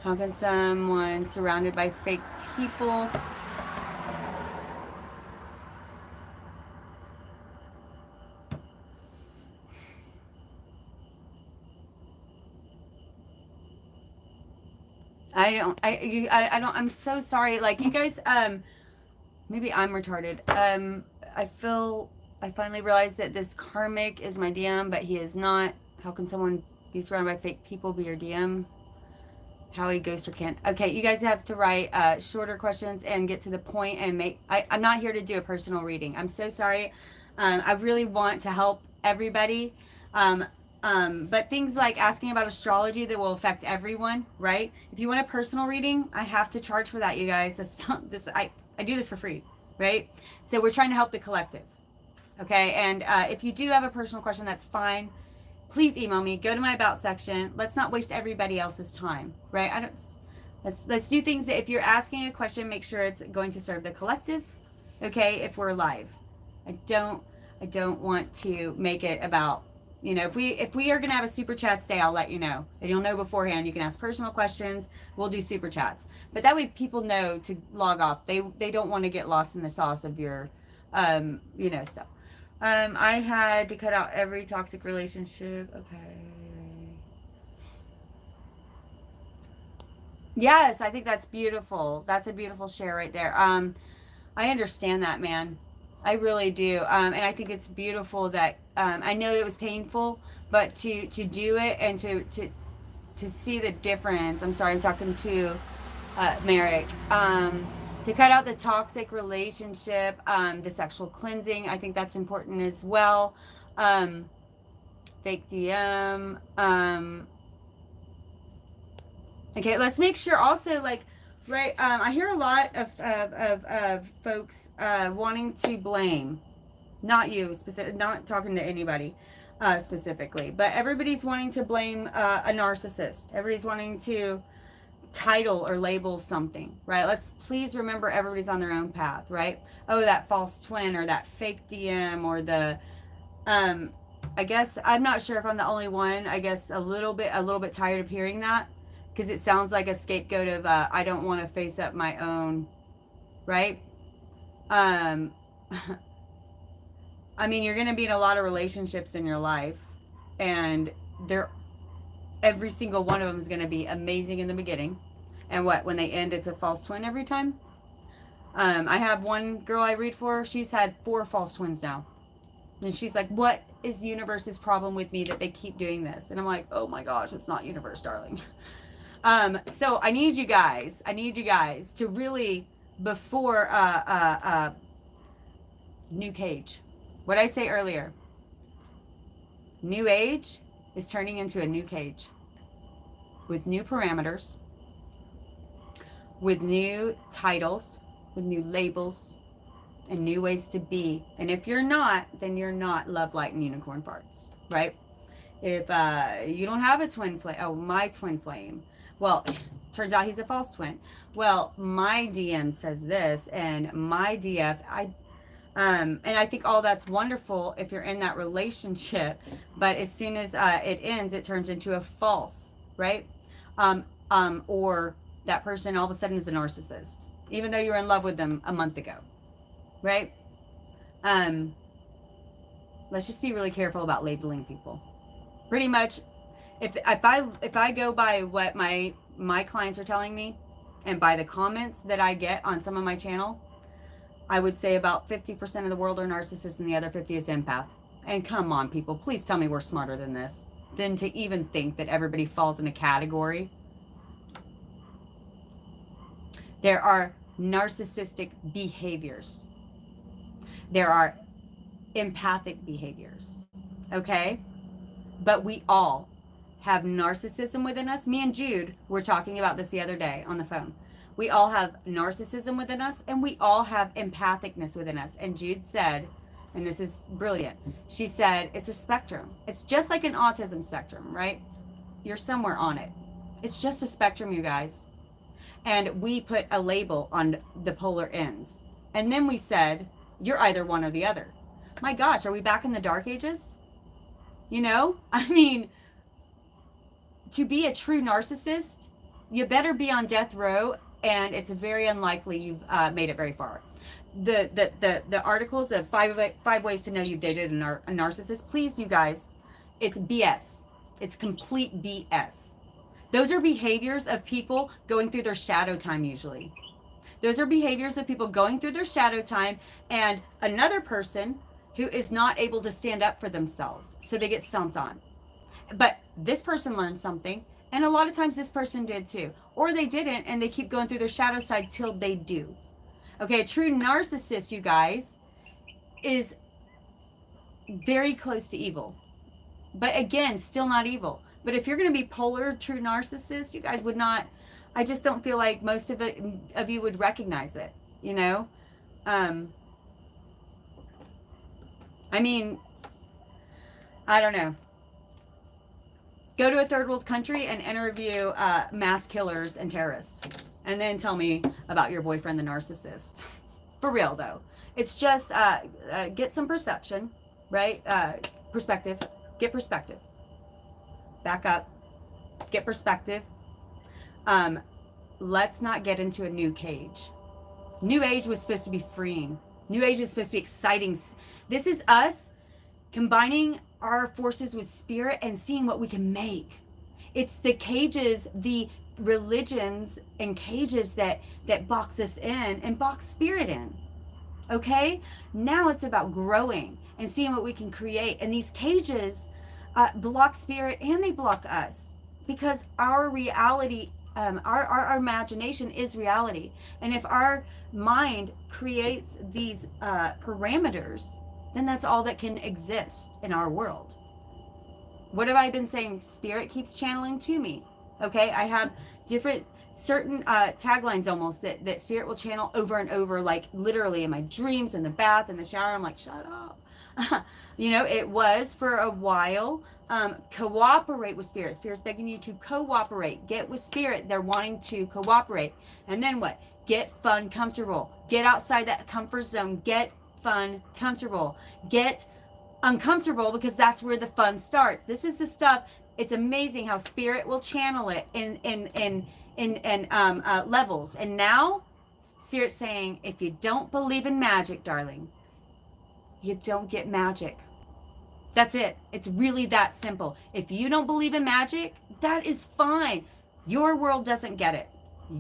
How can someone surrounded by fake people? I'm so sorry. Like, you guys, maybe I'm retarded. I finally realized that this karmic is my DM, but he is not. How can someone be surrounded by fake people be your DM? Howie Ghost or can't. Okay, you guys have to write shorter questions and get to the point and make. I'm not here to do a personal reading. I'm so sorry. I really want to help everybody. But things like asking about astrology that will affect everyone, right? If you want a personal reading, I have to charge for that, you guys. I do this for free, right? So we're trying to help the collective, okay? And if you do have a personal question, that's fine. Please email me. Go to my about section. Let's not waste everybody else's time, right? Let's do things that if you're asking a question, make sure it's going to serve the collective, okay? If we're live, I don't want to make it about. You know, if we are going to have a super chat today, I'll let you know. And you'll know beforehand. You can ask personal questions. We'll do super chats. But that way people know to log off. They don't want to get lost in the sauce of your, stuff. I had to cut out every toxic relationship. Okay. Yes, I think that's beautiful. That's a beautiful share right there. I understand that, man. I really do. And I think it's beautiful that I know it was painful, but to do it and to see the difference. I'm sorry, I'm talking to Merrick. To cut out the toxic relationship, the sexual cleansing, I think that's important as well. Fake DM. Okay, let's make sure also, like, right, I hear a lot of folks wanting to blame, not you, not talking to anybody specifically, but everybody's wanting to blame a narcissist. Everybody's wanting to title or label something, right? Let's please remember everybody's on their own path, right? Oh, that false twin or that fake DM or the, I guess, I'm not sure if I'm the only one, I guess a little bit tired of hearing that. Because it sounds like a scapegoat of I don't want to face up my own, right? I mean, you're going to be in a lot of relationships in your life, and they're every single one of them is going to be amazing in the beginning. And what, when they end, it's a false twin every time? I have one girl I read for, she's had 4 false twins now. And she's like, what is universe's problem with me that they keep doing this? And I'm like, oh my gosh, it's not universe, darling. So I need you guys to really, before new cage, what I say earlier, new age is turning into a new cage with new parameters, with new titles, with new labels, and new ways to be. And if you're not, then you're not love, light, and unicorn parts, right? If you don't have a twin flame, oh, my twin flame, well, turns out he's a false twin. Well, my DM says this, and my DF, and I think all that's wonderful if you're in that relationship, but as soon as it ends, it turns into a false, right? Or that person all of a sudden is a narcissist, even though you were in love with them a month ago, right? Let's just be really careful about labeling people. Pretty much, if I go by what my clients are telling me, and by the comments that I get on some of my channel, I would say about 50% of the world are narcissists and the other 50 is empath. And come on, people, please tell me we're smarter than this, than to even think that everybody falls in a category. There are narcissistic behaviors. There are empathic behaviors, okay? But we all have narcissism within us. Me and Jude were talking about this the other day on the phone. We all have narcissism within us, and we all have empathicness within us. And Jude said, and this is brilliant, she said, it's a spectrum. It's just like an autism spectrum, right? You're somewhere on it. It's just a spectrum, you guys. And we put a label on the polar ends. And then we said, you're either one or the other. My gosh, are we back in the dark ages? You know, I mean, to be a true narcissist, you better be on death row, and it's very unlikely you've made it very far. The articles of five ways to know you've dated a narcissist, please, you guys, it's BS. It's complete BS. Those are behaviors of people going through their shadow time usually. Those are behaviors of people going through their shadow time and another person who is not able to stand up for themselves. So they get stomped on. But this person learned something, and a lot of times this person did too. Or they didn't, and they keep going through their shadow side till they do. Okay, a true narcissist, you guys, is very close to evil. But again, still not evil. But if you're going to be polar true narcissist, you guys would not, I just don't feel like most of you would recognize it, you know? I mean, I don't know. Go to a third world country and interview mass killers and terrorists. And then tell me about your boyfriend, the narcissist. For real, though. It's just get some perception, right? Perspective. Get perspective. Back up. Get perspective. Let's not get into a new cage. New age was supposed to be freeing. New age is supposed to be exciting. This is us combining our forces with spirit and seeing what we can make. It's the cages, the religions and cages that box us in and box spirit in. Okay? Now it's about growing and seeing what we can create. And these cages block spirit and they block us because our reality, our imagination is reality. And if our mind creates these parameters, then that's all that can exist in our world. What have I been saying? Spirit keeps channeling to me. Okay, I have different certain taglines almost that spirit will channel over and over, like literally in my dreams, in the bath, in the shower. I'm like, shut up. You know, it was for a while. Cooperate with spirit. Spirit's begging you to cooperate. Get with spirit. They're wanting to cooperate. And then what? Get fun, comfortable. Get outside that comfort zone. Get fun, comfortable. Get uncomfortable, because that's where the fun starts. This is the stuff. It's amazing how spirit will channel it in levels. And now spirit's saying, if you don't believe in magic, darling, you don't get magic. That's it. It's really that simple. If you don't believe in magic, that is fine. Your world doesn't get it.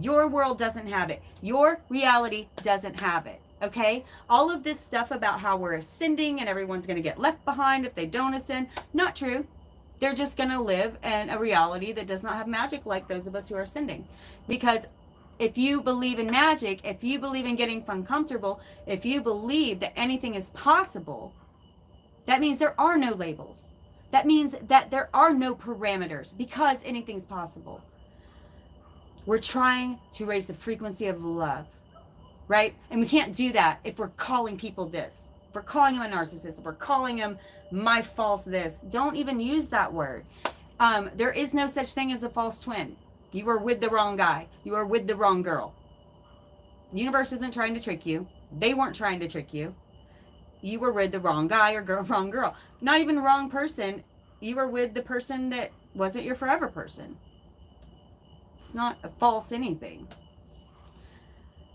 Your world doesn't have it. Your reality doesn't have it. Okay? All of this stuff about how we're ascending and everyone's going to get left behind if they don't ascend, not true. They're just going to live in a reality that does not have magic like those of us who are ascending. Because if you believe in magic, if you believe in getting fun comfortable, if you believe that anything is possible, that means there are no labels. That means that there are no parameters because anything's possible. We're trying to raise the frequency of love, right? And we can't do that if we're calling people this. If we're calling them a narcissist, if we're calling them my false this, don't even use that word. There is no such thing as a false twin. You are with the wrong guy. You are with the wrong girl. The universe isn't trying to trick you. They weren't trying to trick you. You were with the wrong guy or girl, wrong girl. Not even wrong person. You were with the person that wasn't your forever person. It's not a false anything.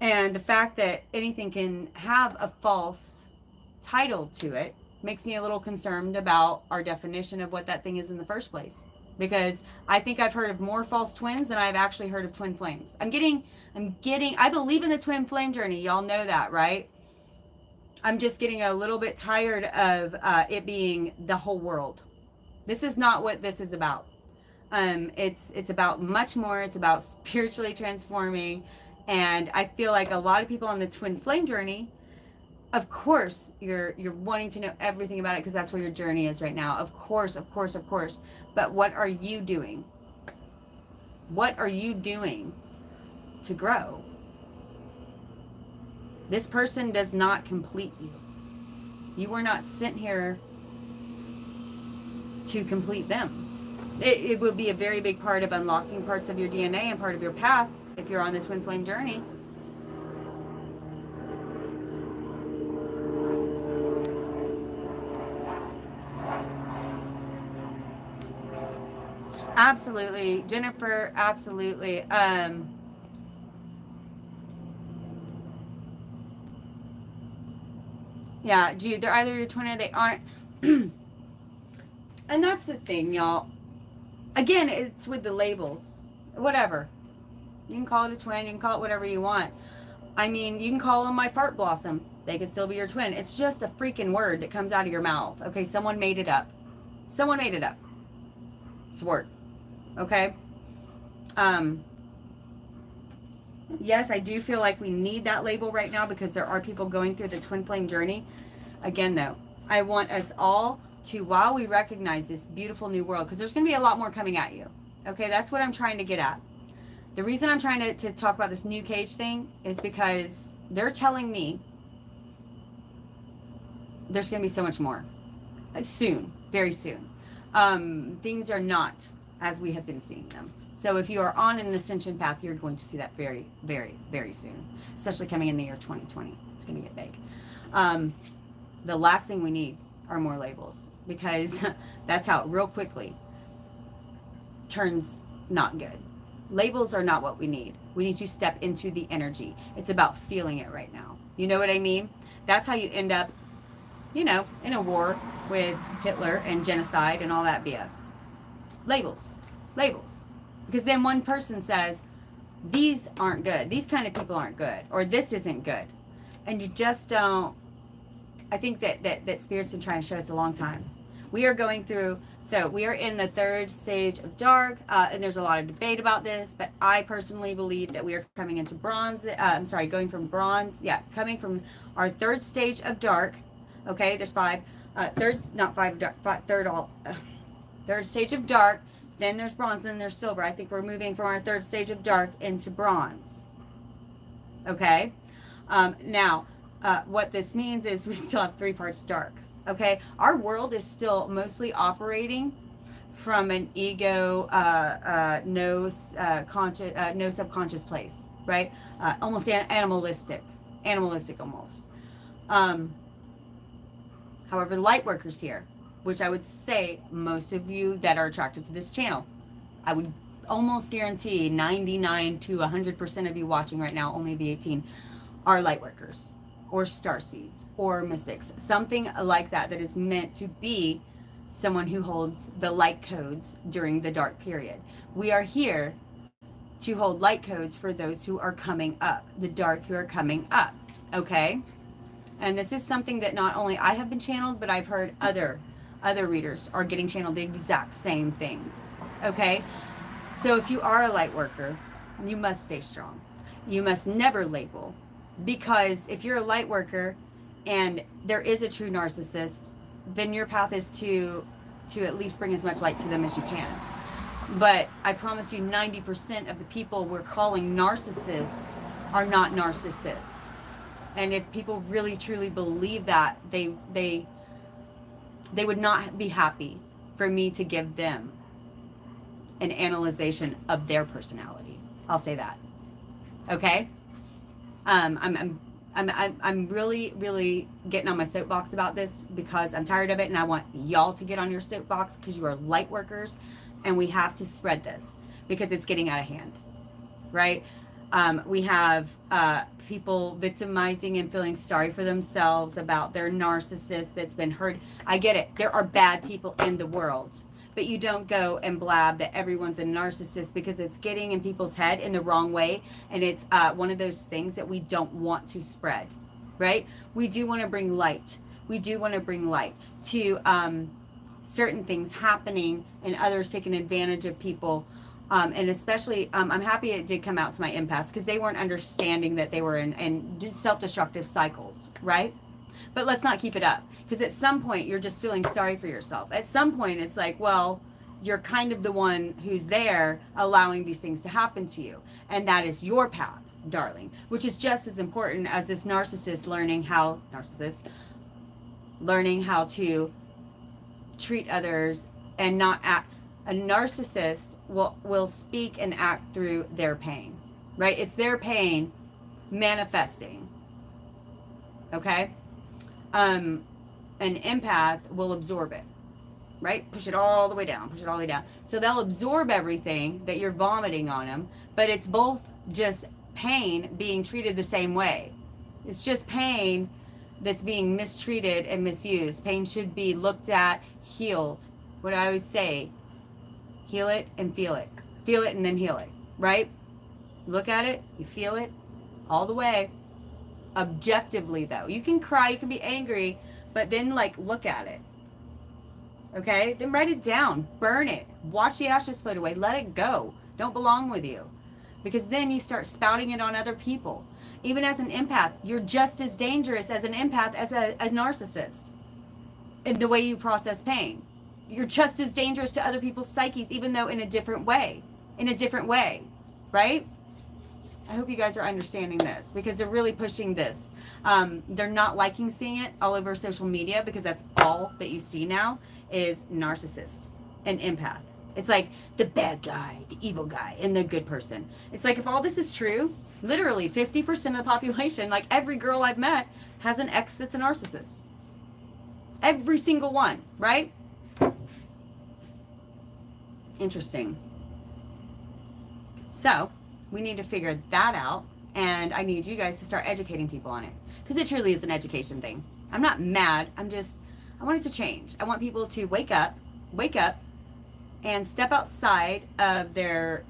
And the fact that anything can have a false title to it makes me a little concerned about our definition of what that thing is in the first place. Because I think I've heard of more false twins than I've actually heard of twin flames. I believe in the twin flame journey. Y'all know that, right? I'm just getting a little bit tired of it being the whole world. This is not what this is about. It's about much more. It's about spiritually transforming. And I feel like a lot of people on the twin flame journey, of course, you're wanting to know everything about it because that's where your journey is right now. Of course. But what are you doing? What are you doing to grow? This person does not complete you. You were not sent here to complete them. It would be a very big part of unlocking parts of your DNA and part of your path if you're on this twin flame journey. Absolutely, Jennifer, absolutely. Yeah, Jude, they're either your twin or they aren't. And that's the thing, y'all. Again, it's with the labels. Whatever. You can call it a twin. You can call it whatever you want. I mean, you can call them my fart blossom. They could still be your twin. It's just a freaking word that comes out of your mouth. Okay, someone made it up. Someone made it up. It's a word. Okay? Yes, I do feel like we need that label right now because there are people going through the twin flame journey. Again, though, I want us all to, while we recognize this beautiful new world, because there's going to be a lot more coming at you. Okay, that's what I'm trying to get at. The reason I'm trying to talk about this new cage thing is because they're telling me there's going to be so much more. Soon, very soon. Things are not as we have been seeing them. So if you are on an ascension path, you're going to see that very, very, very soon, especially coming in the year 2020. It's going to get big. The last thing we need are more labels because that's how it real quickly turns not good. Labels are not what we need. We need to step into the energy. It's about feeling it right now. You know what I mean? That's how you end up, in a war with Hitler and genocide and all that BS. Labels. Because then one person says, these aren't good. These kind of people aren't good. Or this isn't good. And you just don't. I think that Spirit's been trying to show us a long time. We are going through, so we are in the third stage of dark, and there's a lot of debate about this, but I personally believe that we are coming into bronze, going from bronze, coming from our third stage of dark. Okay, there's third stage of dark, then there's bronze, then there's silver. I think we're moving from our third stage of dark into bronze. Okay, now, what this means is we still have 3 parts dark. Okay, our world is still mostly operating from an ego, no subconscious place, right? Almost animalistic almost. However, light workers here, which I would say most of you that are attracted to this channel, I would almost guarantee 99 to 100% of you watching right now, only the 18, are light workers. or starseeds or mystics, something like that, that is meant to be someone who holds the light codes during the dark period. We are here to hold light codes for those who are coming up, the dark who are coming up, okay? And this is something that not only I have been channeled, but I've heard other readers are getting channeled the exact same things, okay? So if you are a light worker, you must stay strong. You must never label, because if you're a light worker and there is a true narcissist, then your path is to at least bring as much light to them as you can. But I promise you 90% of the people we're calling narcissists are not narcissists. And if people really truly believe that, they would not be happy for me to give them an analyzation of their personality. I'll say that. Okay? I'm really getting on my soapbox about this because I'm tired of it, and I want y'all to get on your soapbox because you are light workers, and we have to spread this because it's getting out of hand, right? We have people victimizing and feeling sorry for themselves about their narcissist that's been hurt. I get it. There are bad people in the world, but you don't go and blab that everyone's a narcissist, because it's getting in people's head in the wrong way. And it's one of those things that we don't want to spread, right? We do want to bring light. We do want to bring light to certain things happening and others taking advantage of people. And especially, I'm happy it did come out to my empaths, because they weren't understanding that they were in self-destructive cycles, right? But let's not keep it up, because at some point you're just feeling sorry for yourself. At some point it's like, well, you're kind of the one who's there allowing these things to happen to you. And that is your path, darling, which is just as important as this narcissist learning how to treat others and not act. A narcissist will speak and act through their pain, right? It's their pain manifesting, okay? An empath will absorb it, right? Push it all the way down, push it all the way down. So they'll absorb everything that you're vomiting on them, but it's both just pain being treated the same way. It's just pain that's being mistreated and misused. Pain should be looked at, healed. What I always say, heal it and feel it. Feel it and then heal it, right? Look at it, you feel it all the way. Objectively though, you can cry, you can be angry, but then like look at it, okay? Then write it down, burn it, watch the ashes float away, let it go. Don't belong with you, because then you start spouting it on other people. Even as an empath, you're just as dangerous as an empath as a narcissist in the way you process pain. You're just as dangerous to other people's psyches, even though in a different way, right? I hope you guys are understanding this, because they're really pushing this. They're not liking seeing it all over social media, because that's all that you see now is narcissist and empath. It's like the bad guy, the evil guy, and the good person. It's like, if all this is true, literally 50% of the population, like every girl I've met, has an ex that's a narcissist. Every single one, right? Interesting. So we need to figure that out, and I need you guys to start educating people on it, because it truly is an education thing. I'm not mad. I want it to change. I want people to wake up and step outside of their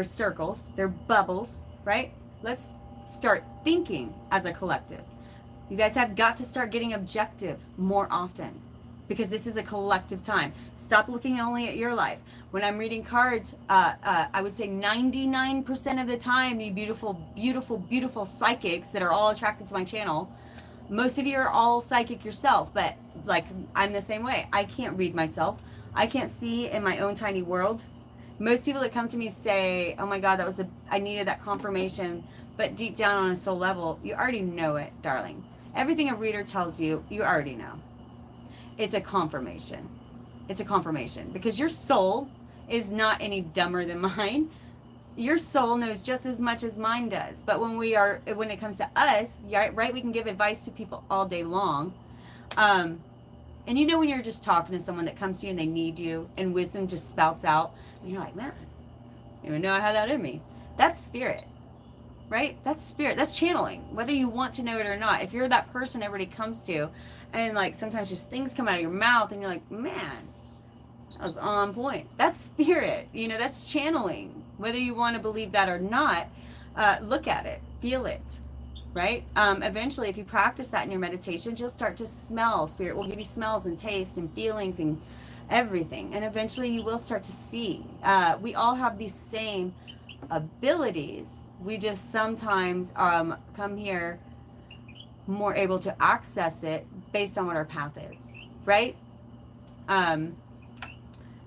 circles, their bubbles, right? Let's start thinking as a collective. You guys have got to start getting objective more often, because this is a collective time. Stop looking only at your life. When I'm reading cards, I would say 99% of the time, you beautiful, beautiful, beautiful psychics that are all attracted to my channel, most of you are all psychic yourself, but like, I'm the same way. I can't read myself. I can't see in my own tiny world. Most people that come to me say, oh my God, I needed that confirmation. But deep down on a soul level, you already know it, darling. Everything a reader tells you, you already know. It's a confirmation. It's a confirmation, because your soul is not any dumber than mine. Your soul knows just as much as mine does. But when it comes to us, right, we can give advice to people all day long. And you know, when you're just talking to someone that comes to you and they need you, and wisdom just spouts out, and you're like, man, I don't even know I have that in me. That's spirit. right? That's spirit. That's channeling, whether you want to know it or not. If you're that person everybody comes to, and like sometimes just things come out of your mouth and you're like, man, that was on point. That's spirit. You know, that's channeling. Whether you want to believe that or not, look at it, feel it, right? Eventually, if you practice that in your meditations, you'll start to smell. Spirit will give you smells and taste and feelings and everything. And eventually, you will start to see. We all have these same abilities. We just sometimes come here more able to access it based on what our path is, right?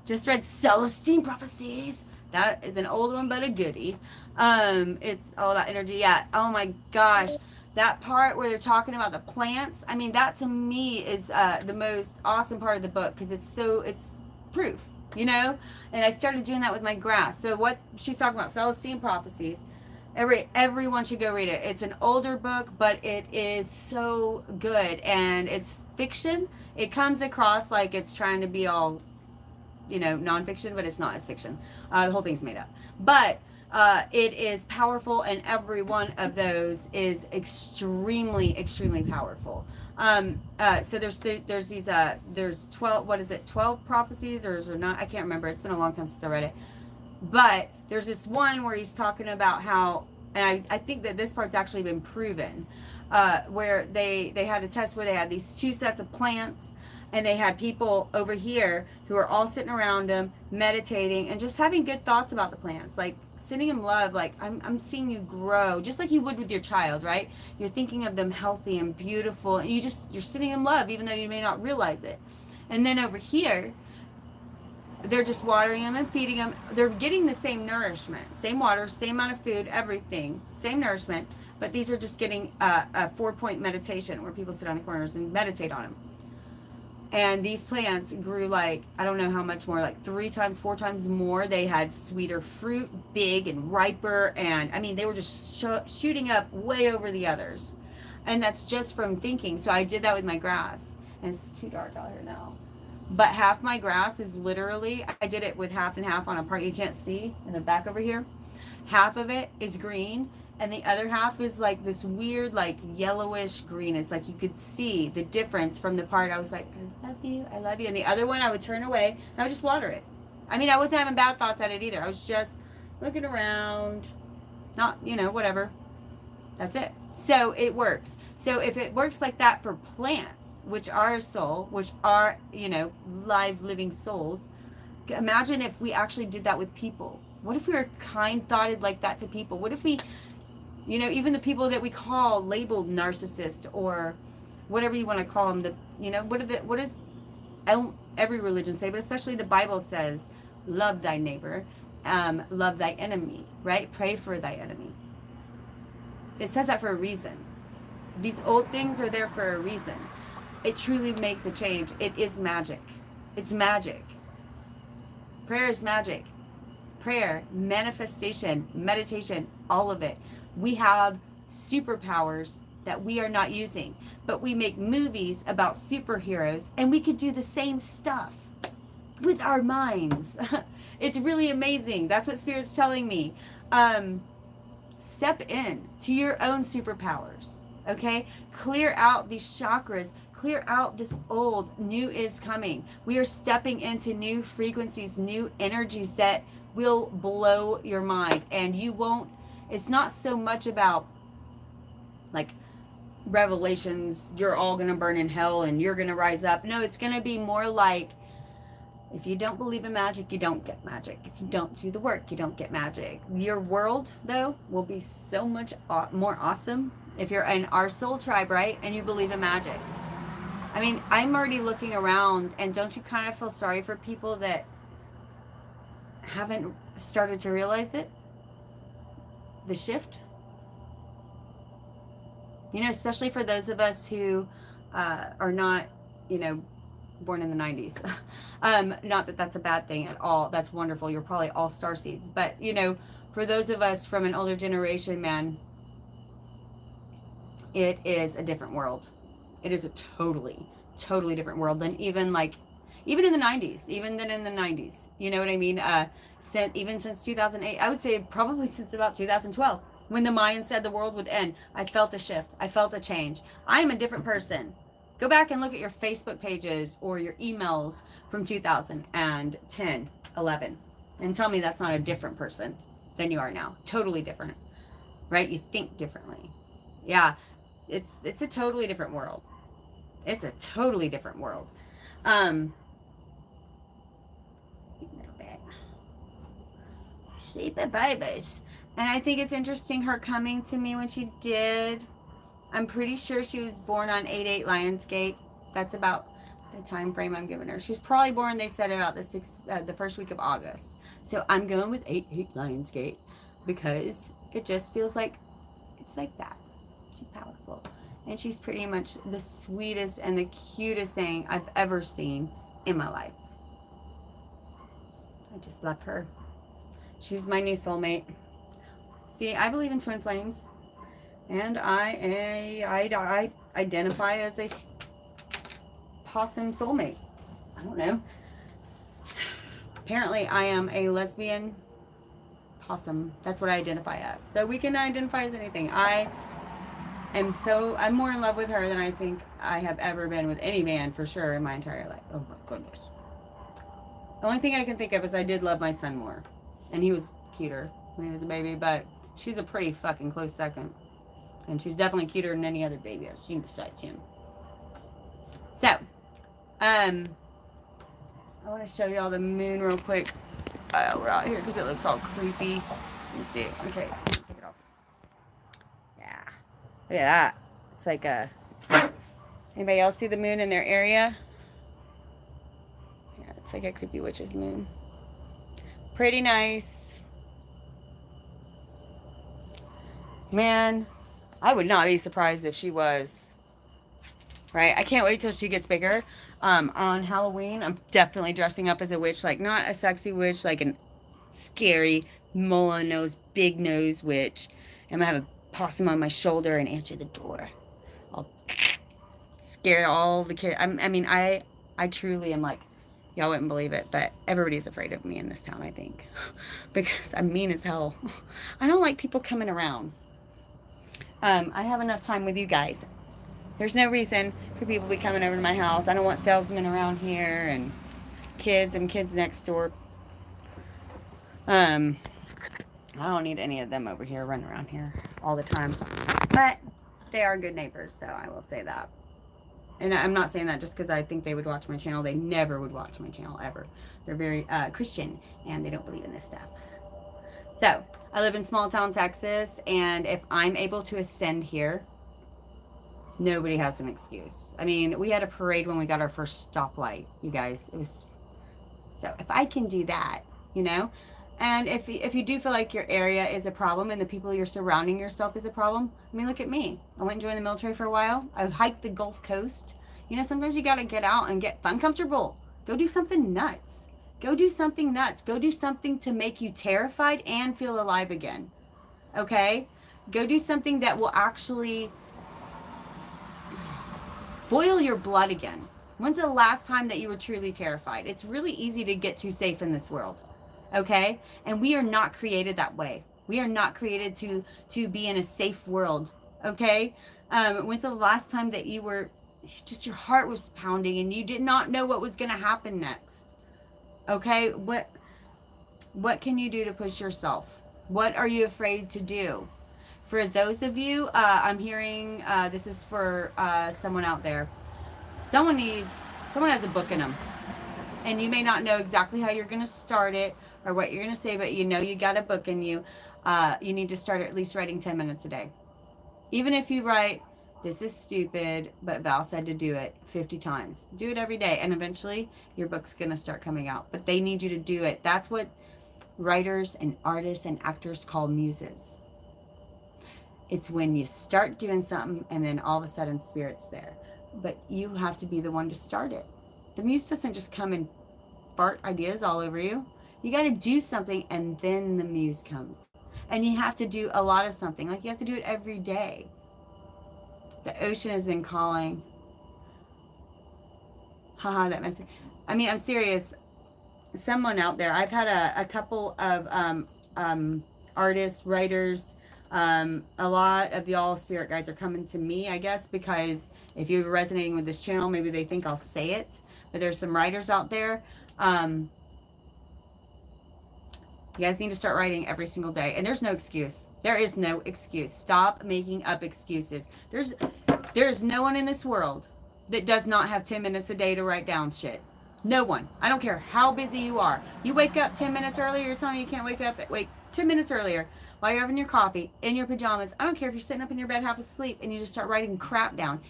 Just read Celestine Prophecies. That is an old one, but a goodie. It's all about energy. Yeah. Oh my gosh. That part where they're talking about the plants. I mean, that to me is the most awesome part of the book because it's proof, you know? And I started doing that with my grass. So what she's talking about, Celestine Prophecies. Everyone should go read it. It's an older book, but it is so good. And it's fiction. It comes across like it's trying to be all, you know, nonfiction, but it's not. It's fiction. The whole thing's made up. But it is powerful, and every one of those is extremely, extremely powerful. So there's these there's 12. What is it? 12 prophecies, or is there not? I can't remember. It's been a long time since I read it. But there's this one where he's talking about how, and I think that this part's actually been proven, where they had a test where they had these two sets of plants. And they had people over here who are all sitting around them, meditating and just having good thoughts about the plants. Like sending them love, like I'm seeing you grow, just like you would with your child, right? You're thinking of them healthy and beautiful. And you're sending them love, even though you may not realize it. And then over here, they're just watering them and feeding them. They're getting the same nourishment, same water, same amount of food, everything, same nourishment. But these are just getting a 4-point meditation where people sit on the corners and meditate on them. And these plants grew like, I don't know how much more, like 3 times, 4 times more. They had sweeter fruit, big and riper. And I mean, they were just shooting up way over the others. And that's just from thinking. So I did that with my grass. And it's too dark out here now. But half my grass is literally, I did it with half and half on a part you can't see in the back over here. Half of it is green. And the other half is like this weird, like yellowish green. It's like you could see the difference from the part I was like, I love you, I love you. And the other one I would turn away and I would just water it. I mean, I wasn't having bad thoughts at it either. I was just looking around, not, you know, whatever. That's it. So it works. So if it works like that for plants, which are a soul, which are, you know, live living souls, imagine if we actually did that with people. What if we were kind-thoughted like that to people? What if we, you know, even the people that we call labeled narcissist or whatever you want to call them, you know, what is every religion say, but especially the Bible says, love thy neighbor, love thy enemy, right? Pray for thy enemy. It says that for a reason. These old things are there for a reason. It truly makes a change. It is magic. It's magic. Prayer is magic. Prayer, manifestation, meditation, all of it. We have superpowers that we are not using, but we make movies about superheroes and we could do the same stuff with our minds. It's really amazing. That's what Spirit's telling me. Step in to your own superpowers, okay? Clear out these chakras, clear out this old, new is coming. We are stepping into new frequencies, new energies that will blow your mind, and you won't, it's not so much about like revelations, you're all gonna burn in hell and you're gonna rise up. No, it's gonna be more like, if you don't believe in magic, you don't get magic. If you don't do the work, you don't get magic. Your world, though, will be so much more awesome if you're in our soul tribe, right? And you believe in magic. I mean, I'm already looking around, and don't you kind of feel sorry for people that haven't started to realize it? The shift? You know, especially for those of us who are not, you know, born in the 90s. Not that that's a bad thing at all. That's wonderful. You're probably all starseeds. But, you know, for those of us from an older generation, man, it is a different world. It is a totally, totally different world than even in the 90s, you know what I mean? Since 2008, I would say probably since about 2012, When the Mayans said the world would end, I felt a shift. I felt a change. I am a different person. Go back and look at your Facebook pages or your emails from 2010, 11, and tell me that's not a different person than you are now. Totally different, right? You think differently. Yeah, it's a totally different world. It's a totally different world. Um, Sleepy babies. And I think it's interesting her coming to me when she did. I'm pretty sure she was born on 8/8 Lionsgate. That's about the time frame I'm giving her. She's probably born, they said, about the first week of August. So I'm going with 8/8 Lionsgate because it just feels like it's like that. She's powerful. And she's pretty much the sweetest and the cutest thing I've ever seen in my life. I just love her. She's my new soulmate. See, I believe in twin flames. And I identify as a possum soulmate. I don't know. Apparently, I am a lesbian possum. That's what I identify as. So we can identify as anything. I'm more in love with her than I think I have ever been with any man, for sure, in my entire life. Oh my goodness. The only thing I can think of is I did love my son more. And he was cuter when he was a baby, but she's a pretty fucking close second. And she's definitely cuter than any other baby I've seen besides him. So, I want to show y'all the moon real quick. We're out here because it looks all creepy. Let me see. Okay, take it off. Yeah. Look at that. It's like a... Anybody else see the moon in their area? Yeah, it's like a creepy witch's moon. Pretty nice. Man, I would not be surprised if she was. Right? I can't wait till she gets bigger. On Halloween, I'm definitely dressing up as a witch. Like, not a sexy witch, like a scary, mullen nose, big nose witch. I'm going to have a possum on my shoulder and answer the door. I'll scare all the kids. I truly am like, y'all wouldn't believe it, but everybody's afraid of me in this town, I think. Because I'm mean as hell. I don't like people coming around. I have enough time with you guys. There's no reason for people to be coming over to my house. I don't want salesmen around here and kids next door. I don't need any of them over here running around here all the time. But they are good neighbors, so I will say that. And I'm not saying that just because I think they would watch my channel. They never would watch my channel, ever. They're very Christian, and they don't believe in this stuff. So, I live in small town Texas, and if I'm able to ascend here, nobody has an excuse. I mean, we had a parade when we got our first stoplight, you guys. It was... So, if I can do that, you know? And if you do feel like your area is a problem and the people you're surrounding yourself is a problem, I mean, look at me. I went and joined the military for a while. I hiked the Gulf Coast. You know, sometimes you got to get out and get uncomfortable. Go do something nuts. Go do something nuts. Go do something to make you terrified and feel alive again. Okay? Go do something that will actually boil your blood again. When's the last time that you were truly terrified? It's really easy to get too safe in this world. Okay? And we are not created that way. We are not created to be in a safe world. Okay? When's the last time that you were, just your heart was pounding and you did not know what was going to happen next? Okay? What can you do to push yourself? What are you afraid to do? For those of you, I'm hearing, this is for someone out there. Someone has a book in them. And you may not know exactly how you're going to start it or what you're going to say, but you know you got a book in you. You need to start at least writing 10 minutes a day. Even if you write, this is stupid, but Val said to do it 50 times. Do it every day, and eventually your book's going to start coming out. But they need you to do it. That's what writers and artists and actors call muses. It's when you start doing something and then all of a sudden spirit's there. But you have to be the one to start it. The muse doesn't just come and fart ideas all over you. You got to do something and then the muse comes. And you have to do a lot of something. Like you have to do it every day. The ocean has been calling. Haha, that message. I mean, I'm serious. Someone out there, I've had a couple of artists, writers, A lot of y'all spirit guides are coming to me, I guess, because if you're resonating with this channel, maybe they think I'll say it. But there's some writers out there. You guys need to start writing every single day. And there's no excuse. There is no excuse. Stop making up excuses. There's no one in this world that does not have 10 minutes a day to write down shit. No one. I don't care how busy you are. You wake up 10 minutes earlier. You're telling me you can't wake 10 minutes earlier while you're having your coffee in your pajamas. I don't care if you're sitting up in your bed half asleep and you just start writing crap down.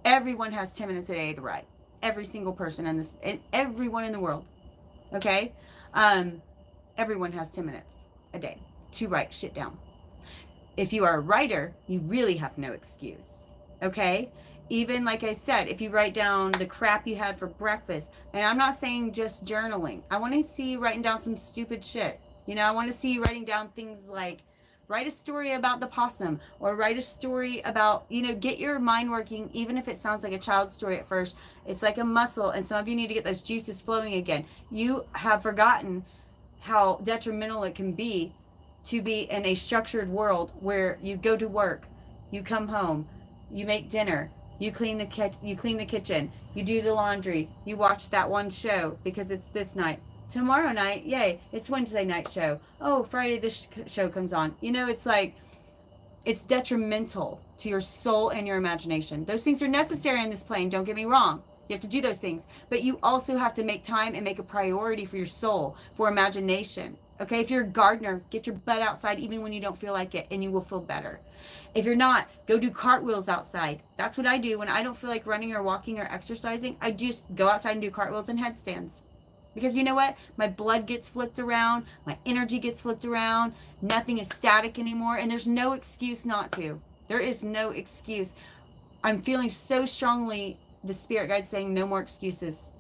Everyone has 10 minutes a day to write. Every single person in this, and everyone in the world. Okay? Everyone has 10 minutes a day to write shit down. If you are a writer, you really have no excuse. Okay? Even like I said, if you write down the crap you had for breakfast, and I'm not saying just journaling. I want to see you writing down some stupid shit. You know, I want to see you writing down things like write a story about the possum, or write a story about, you know, get your mind working, even if it sounds like a child's story at first. It's like a muscle, and some of you need to get those juices flowing again. You have forgotten how detrimental it can be to be in a structured world where you go to work, you come home, you make dinner, you clean the kitchen, you do the laundry, you watch that one show because it's this night. Tomorrow night, yay, it's Wednesday night show. Oh, Friday this show comes on. You know, it's like, it's detrimental to your soul and your imagination. Those things are necessary on this plane, don't get me wrong. You have to do those things. But you also have to make time and make a priority for your soul, for imagination. Okay, if you're a gardener, get your butt outside even when you don't feel like it, and you will feel better. If you're not, go do cartwheels outside. That's what I do when I don't feel like running or walking or exercising. I just go outside and do cartwheels and headstands. Because you know what? My blood gets flipped around. My energy gets flipped around. Nothing is static anymore. And there's no excuse not to. There is no excuse. I'm feeling so strongly the spirit guide saying no more excuses.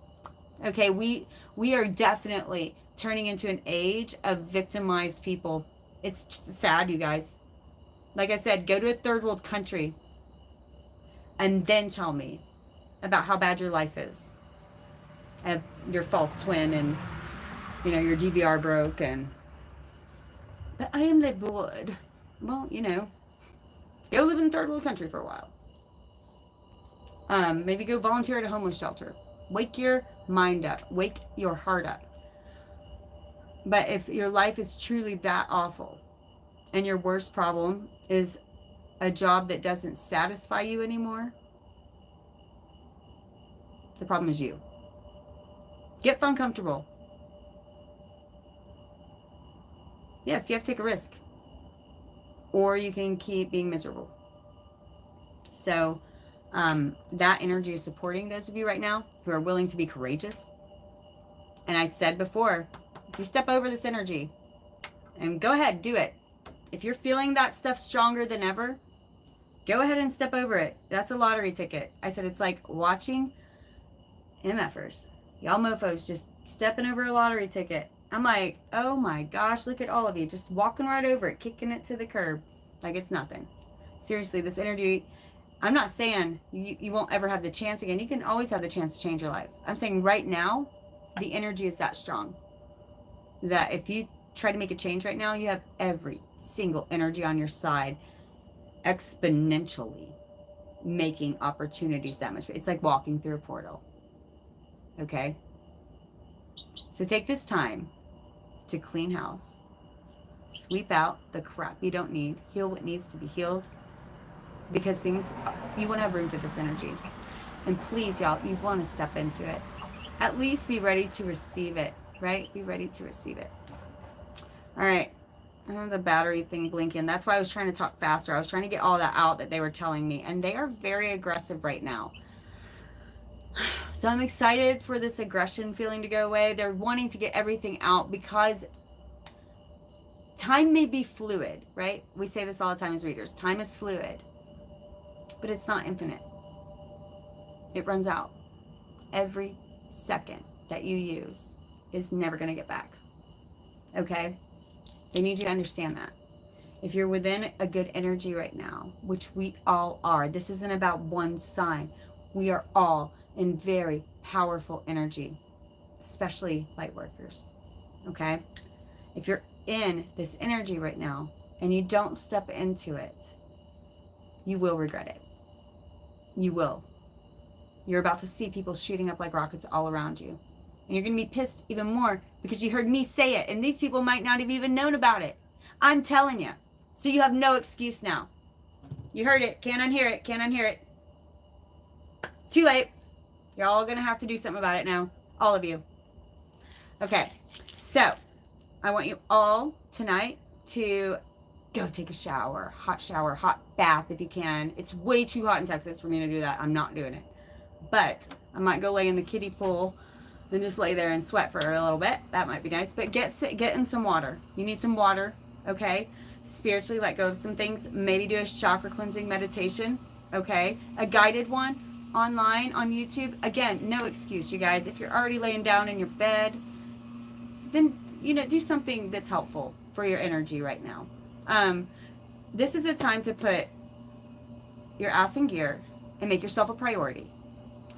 Okay, we are definitely turning into an age of victimized people. It's sad, you guys. Like I said, go to a third world country and then tell me about how bad your life is. And your false twin, and you know, your DVR broke, and but I am that bored. Well, you know, go live in a third world country for a while. Maybe go volunteer at a homeless shelter. Wake your mind up. Wake your heart up. But if your life is truly that awful, and your worst problem is a job that doesn't satisfy you anymore, the problem is you. Get fun comfortable. Yes, you have to take a risk. Or you can keep being miserable. So that energy is supporting those of you right now who are willing to be courageous. And I said before, if you step over this energy, and go ahead, do it. If you're feeling that stuff stronger than ever, go ahead and step over it. That's a lottery ticket. I said it's like watching MFers. Y'all mofos just stepping over a lottery ticket. I'm like, oh my gosh, look at all of you. Just walking right over it, kicking it to the curb like it's nothing. Seriously, this energy, I'm not saying you won't ever have the chance again. You can always have the chance to change your life. I'm saying right now, the energy is that strong that if you try to make a change right now, you have every single energy on your side exponentially making opportunities that much. It's like walking through a portal. Okay? So take this time to clean house. Sweep out the crap you don't need. Heal what needs to be healed. Because things, you want to have room for this energy. And please, y'all, you want to step into it. At least be ready to receive it, right? Be ready to receive it. All right. I have the battery thing blinking. That's why I was trying to talk faster. I was trying to get all that out that they were telling me. And they are very aggressive right now. So I'm excited for this aggression feeling to go away. They're wanting to get everything out because time may be fluid, right? We say this all the time as readers. Time is fluid, but it's not infinite. It runs out. Every second that you use is never going to get back. Okay? They need you to understand that. If you're within a good energy right now, which we all are, this isn't about one sign. We are all in very powerful energy, especially light workers. Okay? If you're in this energy right now, and you don't step into it, you will regret it. You will. You're about to see people shooting up like rockets all around you. And you're going to be pissed even more because you heard me say it, and these people might not have even known about it. I'm telling you. So you have no excuse now. You heard it. Can't unhear it. Can't unhear it. Too late. You're all going to have to do something about it now. All of you. Okay. So I want you all tonight to go take a shower, hot bath if you can. It's way too hot in Texas for me to do that. I'm not doing it. But I might go lay in the kiddie pool and just lay there and sweat for a little bit. That might be nice. But get in some water. You need some water, okay? Spiritually let go of some things. Maybe do a chakra cleansing meditation, okay? A guided one online on YouTube. Again, no excuse, you guys. If you're already laying down in your bed, then, do something that's helpful for your energy right now. This is a time to put your ass in gear and make yourself a priority.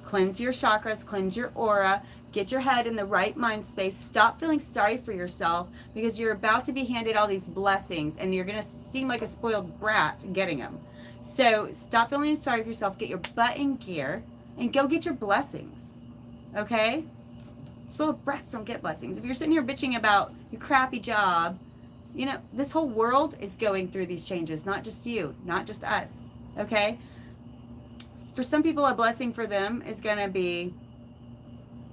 Cleanse your chakras, cleanse your aura, get your head in the right mind space. Stop feeling sorry for yourself because you're about to be handed all these blessings and you're going to seem like a spoiled brat getting them. So stop feeling sorry for yourself, get your butt in gear, and go get your blessings. Okay? Spoiled brats don't get blessings. If you're sitting here bitching about your crappy job, this whole world is going through these changes, not just you, not just us. Okay? For some people, a blessing for them is going to be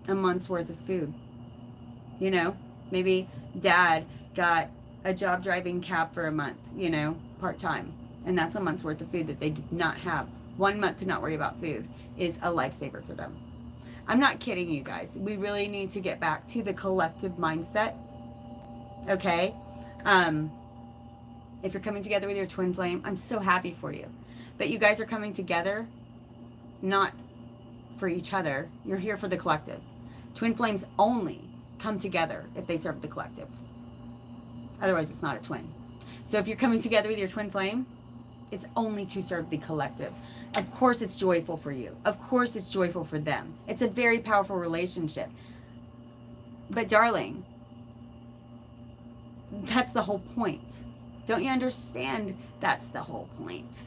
a month's worth of food. Maybe dad got a job driving cab for a month, part-time. And that's a month's worth of food that they did not have. 1 month to not worry about food is a lifesaver for them. I'm not kidding you guys. We really need to get back to the collective mindset. Okay? If you're coming together with your twin flame, I'm so happy for you. But you guys are coming together not for each other. You're here for the collective. Twin flames only come together if they serve the collective. Otherwise, it's not a twin. So if you're coming together with your twin flame, it's only to serve the collective. Of course, it's joyful for you. Of course, it's joyful for them. It's a very powerful relationship. But darling, that's the whole point. Don't you understand? That's the whole point.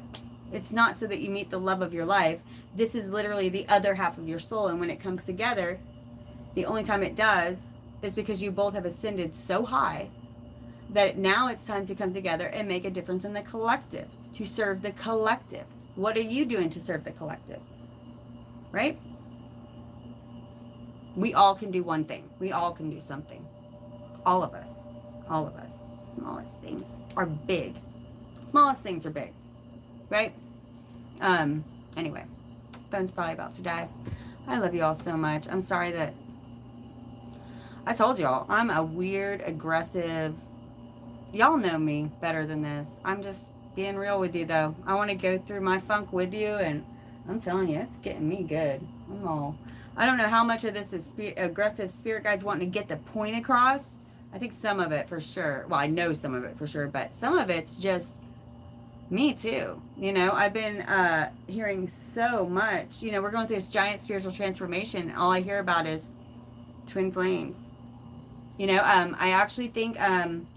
It's not so that you meet the love of your life. This is literally the other half of your soul. And when it comes together, the only time it does is because you both have ascended so high that now it's time to come together and make a difference in the collective, to serve the collective. What are you doing to serve the collective? Right? We all can do one thing. We all can do something. All of us. All of us. Smallest things are big. Smallest things are big. Right? Anyway, phone's probably about to die. I love you all so much. I'm sorry that I told y'all I'm a weird, aggressive. Y'all know me better than this. I'm just being real with you, though. I want to go through my funk with you, and I'm telling you, it's getting me good. I don't know how much of this is aggressive spirit guides wanting to get the point across. I think some of it for sure. Well, I know some of it for sure, but some of it's just me too. I've been hearing so much. We're going through this giant spiritual transformation. All I hear about is twin flames. I actually think I'm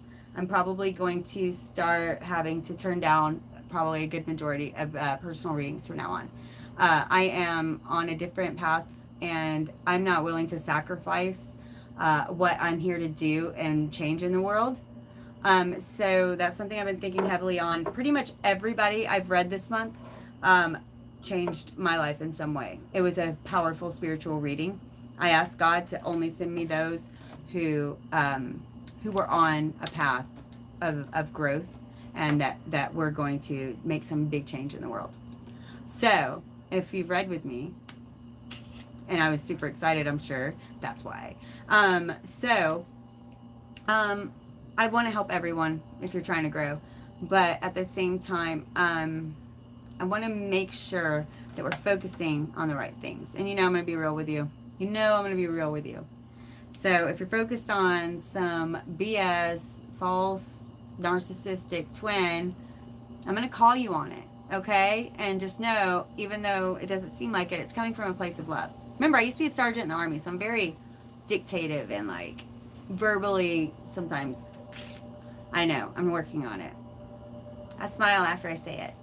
probably going to start having to turn down probably a good majority of personal readings from now on. I am on a different path, and I'm not willing to sacrifice what I'm here to do and change in the world. So that's something I've been thinking heavily on. Pretty much everybody I've read this month changed my life in some way. It was a powerful spiritual reading. I asked God to only send me those who were on a path of growth and that we're going to make some big change in the world. So if you've read with me, and I was super excited, I'm sure that's why. I want to help everyone if you're trying to grow, but at the same time, I want to make sure that we're focusing on the right things. And I'm going to be real with you. I'm going to be real with you. So if you're focused on some BS, false, narcissistic twin, I'm going to call you on it, okay? And just know, even though it doesn't seem like it, it's coming from a place of love. Remember, I used to be a sergeant in the Army, so I'm very dictative and verbally sometimes. I know, I'm working on it. I smile after I say it.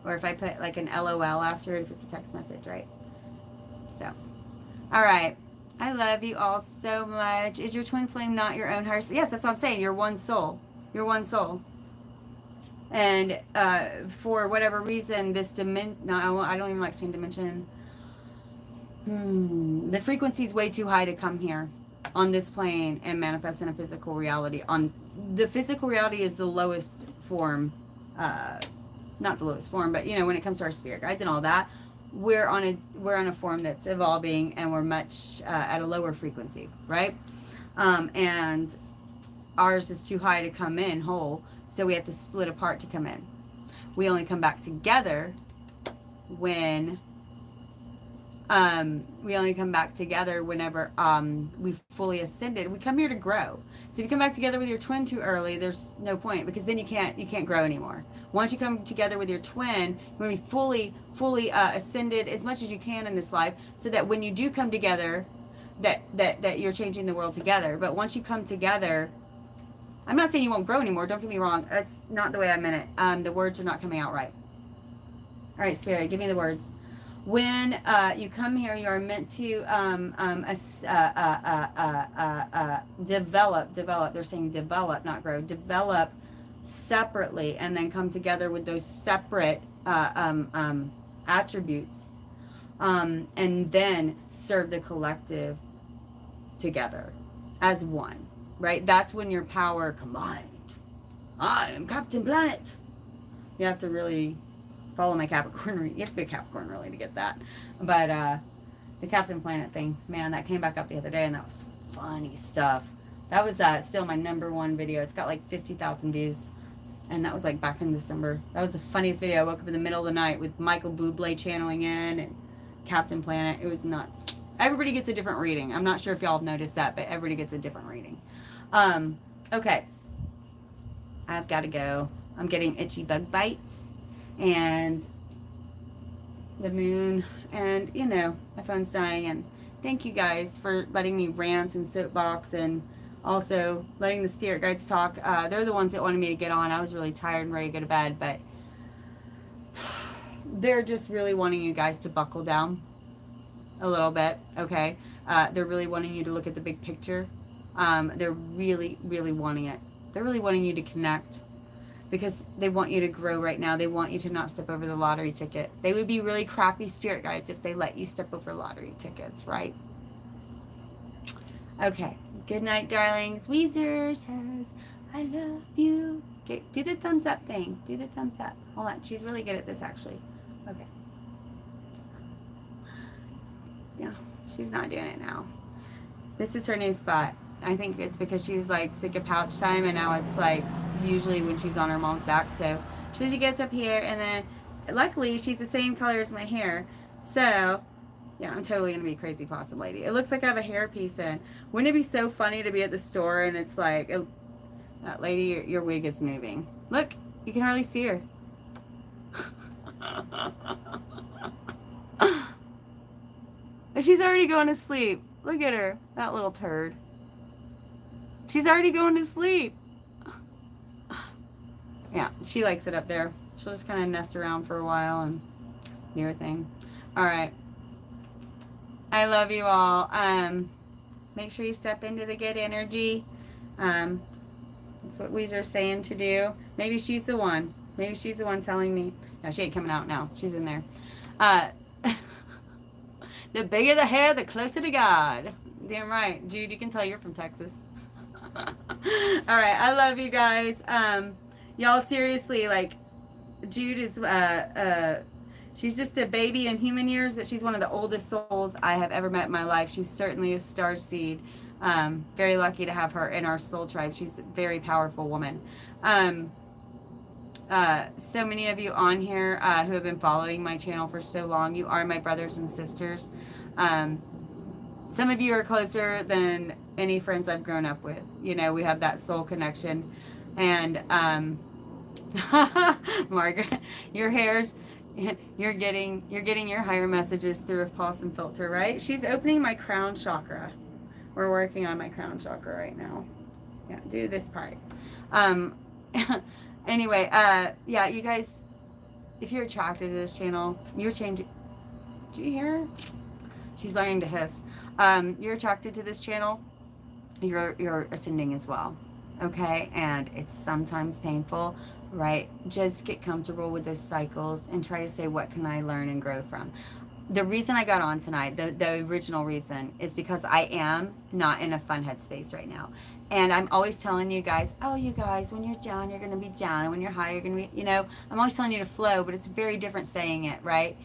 Or if I put like an LOL after it, if it's a text message, right? So, all right. I love you all so much. Is your twin flame not your own heart? Yes, that's what I'm saying. You're one soul. You're one soul. And for whatever reason, this dimension, no, I don't even like saying dimension. The frequency is way too high to come here on this plane and manifest in a physical reality. On the physical reality is the lowest form, not the lowest form, but you know, when it comes to our spirit guides and all that, we're on a form that's evolving, and we're much at a lower frequency, right? And ours is too high to come in whole, so we have to split apart to come in. We only come back together when whenever we've fully ascended. We come here to grow. So if you come back together with your twin too early, there's no point, because then you can't grow anymore. Once you come together with your twin, you want to be fully ascended as much as you can in this life, so that when you do come together, that you're changing the world together. But once you come together, I'm not saying you won't grow anymore. Don't get me wrong. That's not the way I meant it. The words are not coming out right. All right, Spirit, give me the words. When you come here, you are meant to develop. They're saying develop, not grow. Develop separately, and then come together with those separate attributes, and then serve the collective together as one. Right? That's when your power combined. I am Captain Planet. You have to really follow my Capricorn. You have to be a Capricorn really to get that. But the Captain Planet thing, man, that came back up the other day, and that was funny stuff. That was still my #1 video. It's got like 50,000 views. And that was like back in December. That was the funniest video. I woke up in the middle of the night with Michael Bublé channeling in and Captain Planet. It was nuts. Everybody gets a different reading. I'm not sure if y'all have noticed that, but everybody gets a different reading. Okay. I've got to go. I'm getting itchy bug bites. And the moon. And, you know, my phone's dying. And thank you guys for letting me rant and soapbox, and also letting the spirit guides talk. They're the ones that wanted me to get on. I was really tired and ready to go to bed, but they're just really wanting you guys to buckle down a little bit, okay? They're really wanting you to look at the big picture. They're really, really wanting it. They're really wanting you to connect, because they want you to grow right now. They want you to not step over the lottery ticket. They would be really crappy spirit guides if they let you step over lottery tickets, right? Okay. Good night, darlings. Weezer says, I love you. Okay, do the thumbs up thing. Do the thumbs up. Hold on. She's really good at this, actually. Okay. Yeah, she's not doing it now. This is her new spot. I think it's because she's like sick of pouch time, and now it's like usually when she's on her mom's back. So she gets up here, and then luckily she's the same color as my hair. So yeah, I'm totally going to be a crazy possum lady. It looks like I have a hairpiece in. Wouldn't it be so funny to be at the store and it's like, lady, your wig is moving. Look, you can hardly see her. She's already going to sleep. Look at her, that little turd. She's already going to sleep. Yeah, she likes it up there. She'll just kind of nest around for a while and do her thing. All right. I love you all. Make sure you step into the good energy. That's what Weezer's saying to do. Maybe she's the one. Maybe she's the one telling me. No, she ain't coming out now. She's in there. The bigger the hair, the closer to God. Damn right. Jude, you can tell you're from Texas. All right. I love you guys. Y'all, seriously, like, Jude is, she's just a baby in human years, but she's one of the oldest souls I have ever met in my life. She's certainly a star seed. Very lucky to have her in our soul tribe. She's a very powerful woman. So many of you on here who have been following my channel for so long, you are my brothers and sisters. Some of you are closer than any friends I've grown up with. You know, we have that soul connection. And Margaret, your hair's, you're getting your higher messages through a possum filter, right? She's opening my crown chakra. We're working on my crown chakra right now. Yeah, do this part. Anyway, yeah, you guys, if you're attracted to this channel, you're changing. Do you hear her? She's learning to hiss. You're attracted to this channel, you're ascending as well. Okay? And it's sometimes painful, right? Just get comfortable with those cycles and try to say, what can I learn and grow from? The reason I got on tonight, the original reason, is because I am not in a fun headspace right now. And I'm always telling you guys, oh, you guys, when you're down, you're going to be down. And when you're high, you're going to be, I'm always telling you to flow, but it's very different saying it, right?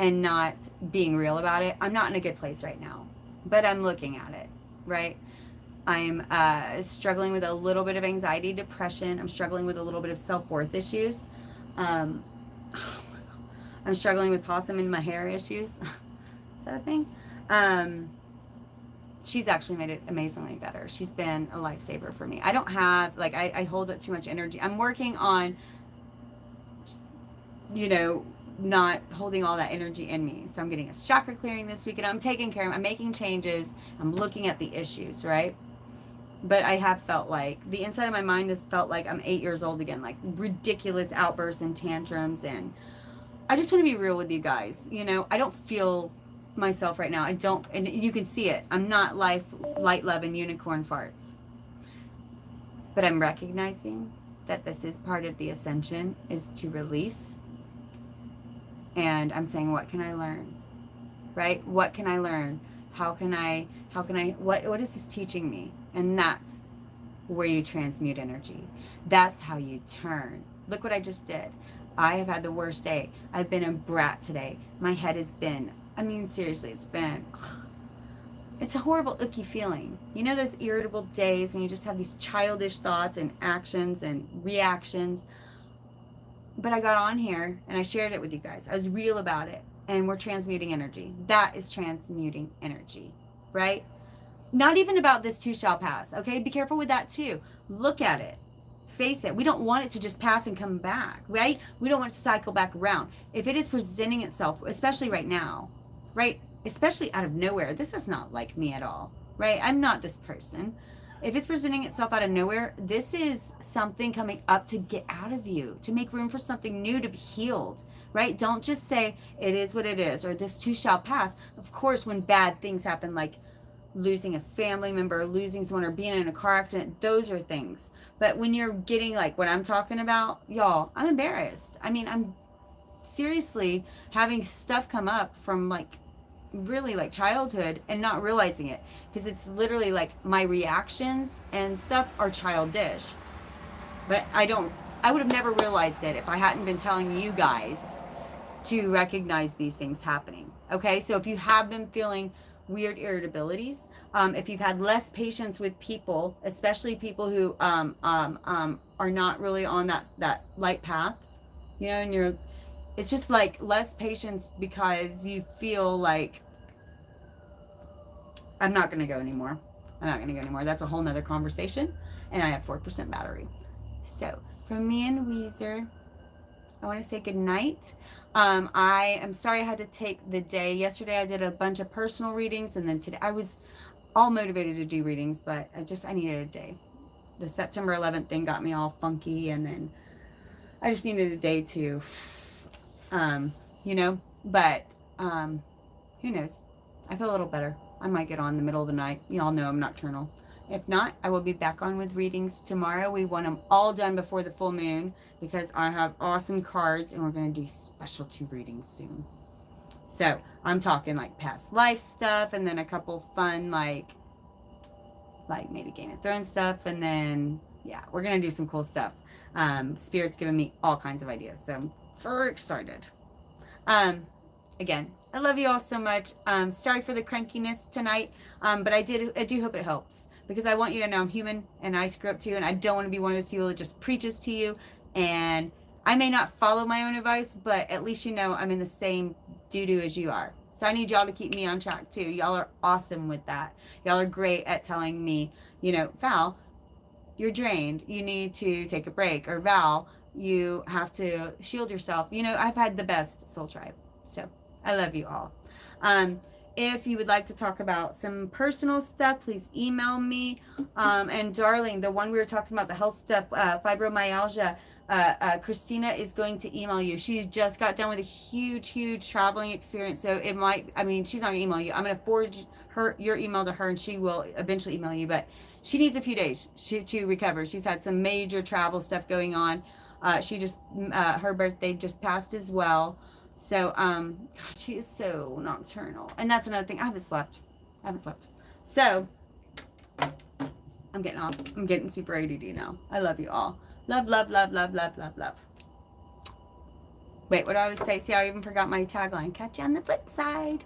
And not being real about it. I'm not in a good place right now, but I'm looking at it, right? I'm struggling with a little bit of anxiety, depression. I'm struggling with a little bit of self-worth issues. Um, oh my God. I'm struggling with possum in my hair issues. Is that a thing? She's actually made it amazingly better. She's been a lifesaver for me. I don't have, like, I hold up too much energy. I'm working on, not holding all that energy in me. So I'm getting a chakra clearing this week, and I'm taking care of, I'm making changes. I'm looking at the issues, right? But I have felt like the inside of my mind has felt like I'm 8 years old again, like ridiculous outbursts and tantrums. And I just want to be real with you guys. I don't feel myself right now. I don't, and you can see it. I'm not light, love, and unicorn farts. But I'm recognizing that this is part of the ascension, is to release. And I'm saying, what can I learn? Right? What can I learn? What is this teaching me? And that's where you transmute energy. That's how you turn. Look what I just did. I have had the worst day. I've been a brat today. My head has been, seriously, it's a horrible, icky feeling. You know those irritable days when you just have these childish thoughts and actions and reactions? But I got on here and I shared it with you guys. I was real about it. And we're transmuting energy. That is transmuting energy, right? Not even about this too shall pass, okay? Be careful with that too. Look at it. Face it. We don't want it to just pass and come back, right? We don't want it to cycle back around. If it is presenting itself, especially right now, right? Especially out of nowhere. This is not like me at all, right? I'm not this person. If it's presenting itself out of nowhere, this is something coming up to get out of you, to make room for something new, to be healed, right? Don't just say it is what it is, or this too shall pass. Of course, when bad things happen, like losing a family member, losing someone, or being in a car accident, those are things. But when you're getting like what I'm talking about, y'all, I'm embarrassed. I'm seriously having stuff come up from like really like childhood and not realizing it, because it's literally like my reactions and stuff are childish, but I would have never realized it if I hadn't been telling you guys to recognize these things happening. Okay, so if you have been feeling weird irritabilities, if you've had less patience with people, especially people who are not really on that light path, and it's just like less patience because you feel like, I'm not going to go anymore. That's a whole nother conversation. And I have 4% battery. So from me and Weezer, I want to say good night. I am sorry I had to take the day. Yesterday I did a bunch of personal readings, and then today I was all motivated to do readings, but I needed a day. The September 11th thing got me all funky, and then I just needed a day to but who knows? I feel a little better. I might get on in the middle of the night. Y'all know I'm nocturnal. If not, I will be back on with readings tomorrow. We want them all done before the full moon, because I have awesome cards, and we're going to do specialty readings soon. So I'm talking like past life stuff, and then a couple fun like maybe Game of Thrones stuff, and then yeah, we're going to do some cool stuff. Spirit's giving me all kinds of ideas, so I'm very excited. Again, I love you all so much. Sorry for the crankiness tonight, but I do hope it helps, because I want you to know I'm human, and I screw up too, and I don't want to be one of those people that just preaches to you. And I may not follow my own advice, but at least I'm in the same doo-doo as you are. So I need y'all to keep me on track too. Y'all are awesome with that. Y'all are great at telling me, Val, you're drained. You need to take a break. Or Val, you have to shield yourself. I've had the best soul tribe. So I love you all. If you would like to talk about some personal stuff, please email me. And darling, the one we were talking about, the health stuff, fibromyalgia, Christina is going to email you. She just got done with a huge traveling experience. So it might, I mean, she's not going to email you. I'm going to forward your email to her, and she will eventually email you. But she needs a few days to recover. She's had some major travel stuff going on. She just, her birthday just passed as well. So, God, she is so nocturnal. And that's another thing. I haven't slept. So, I'm getting off. I'm getting super ADD now. I love you all. Love. Wait, what do I always say? See, I even forgot my tagline. Catch you on the flip side.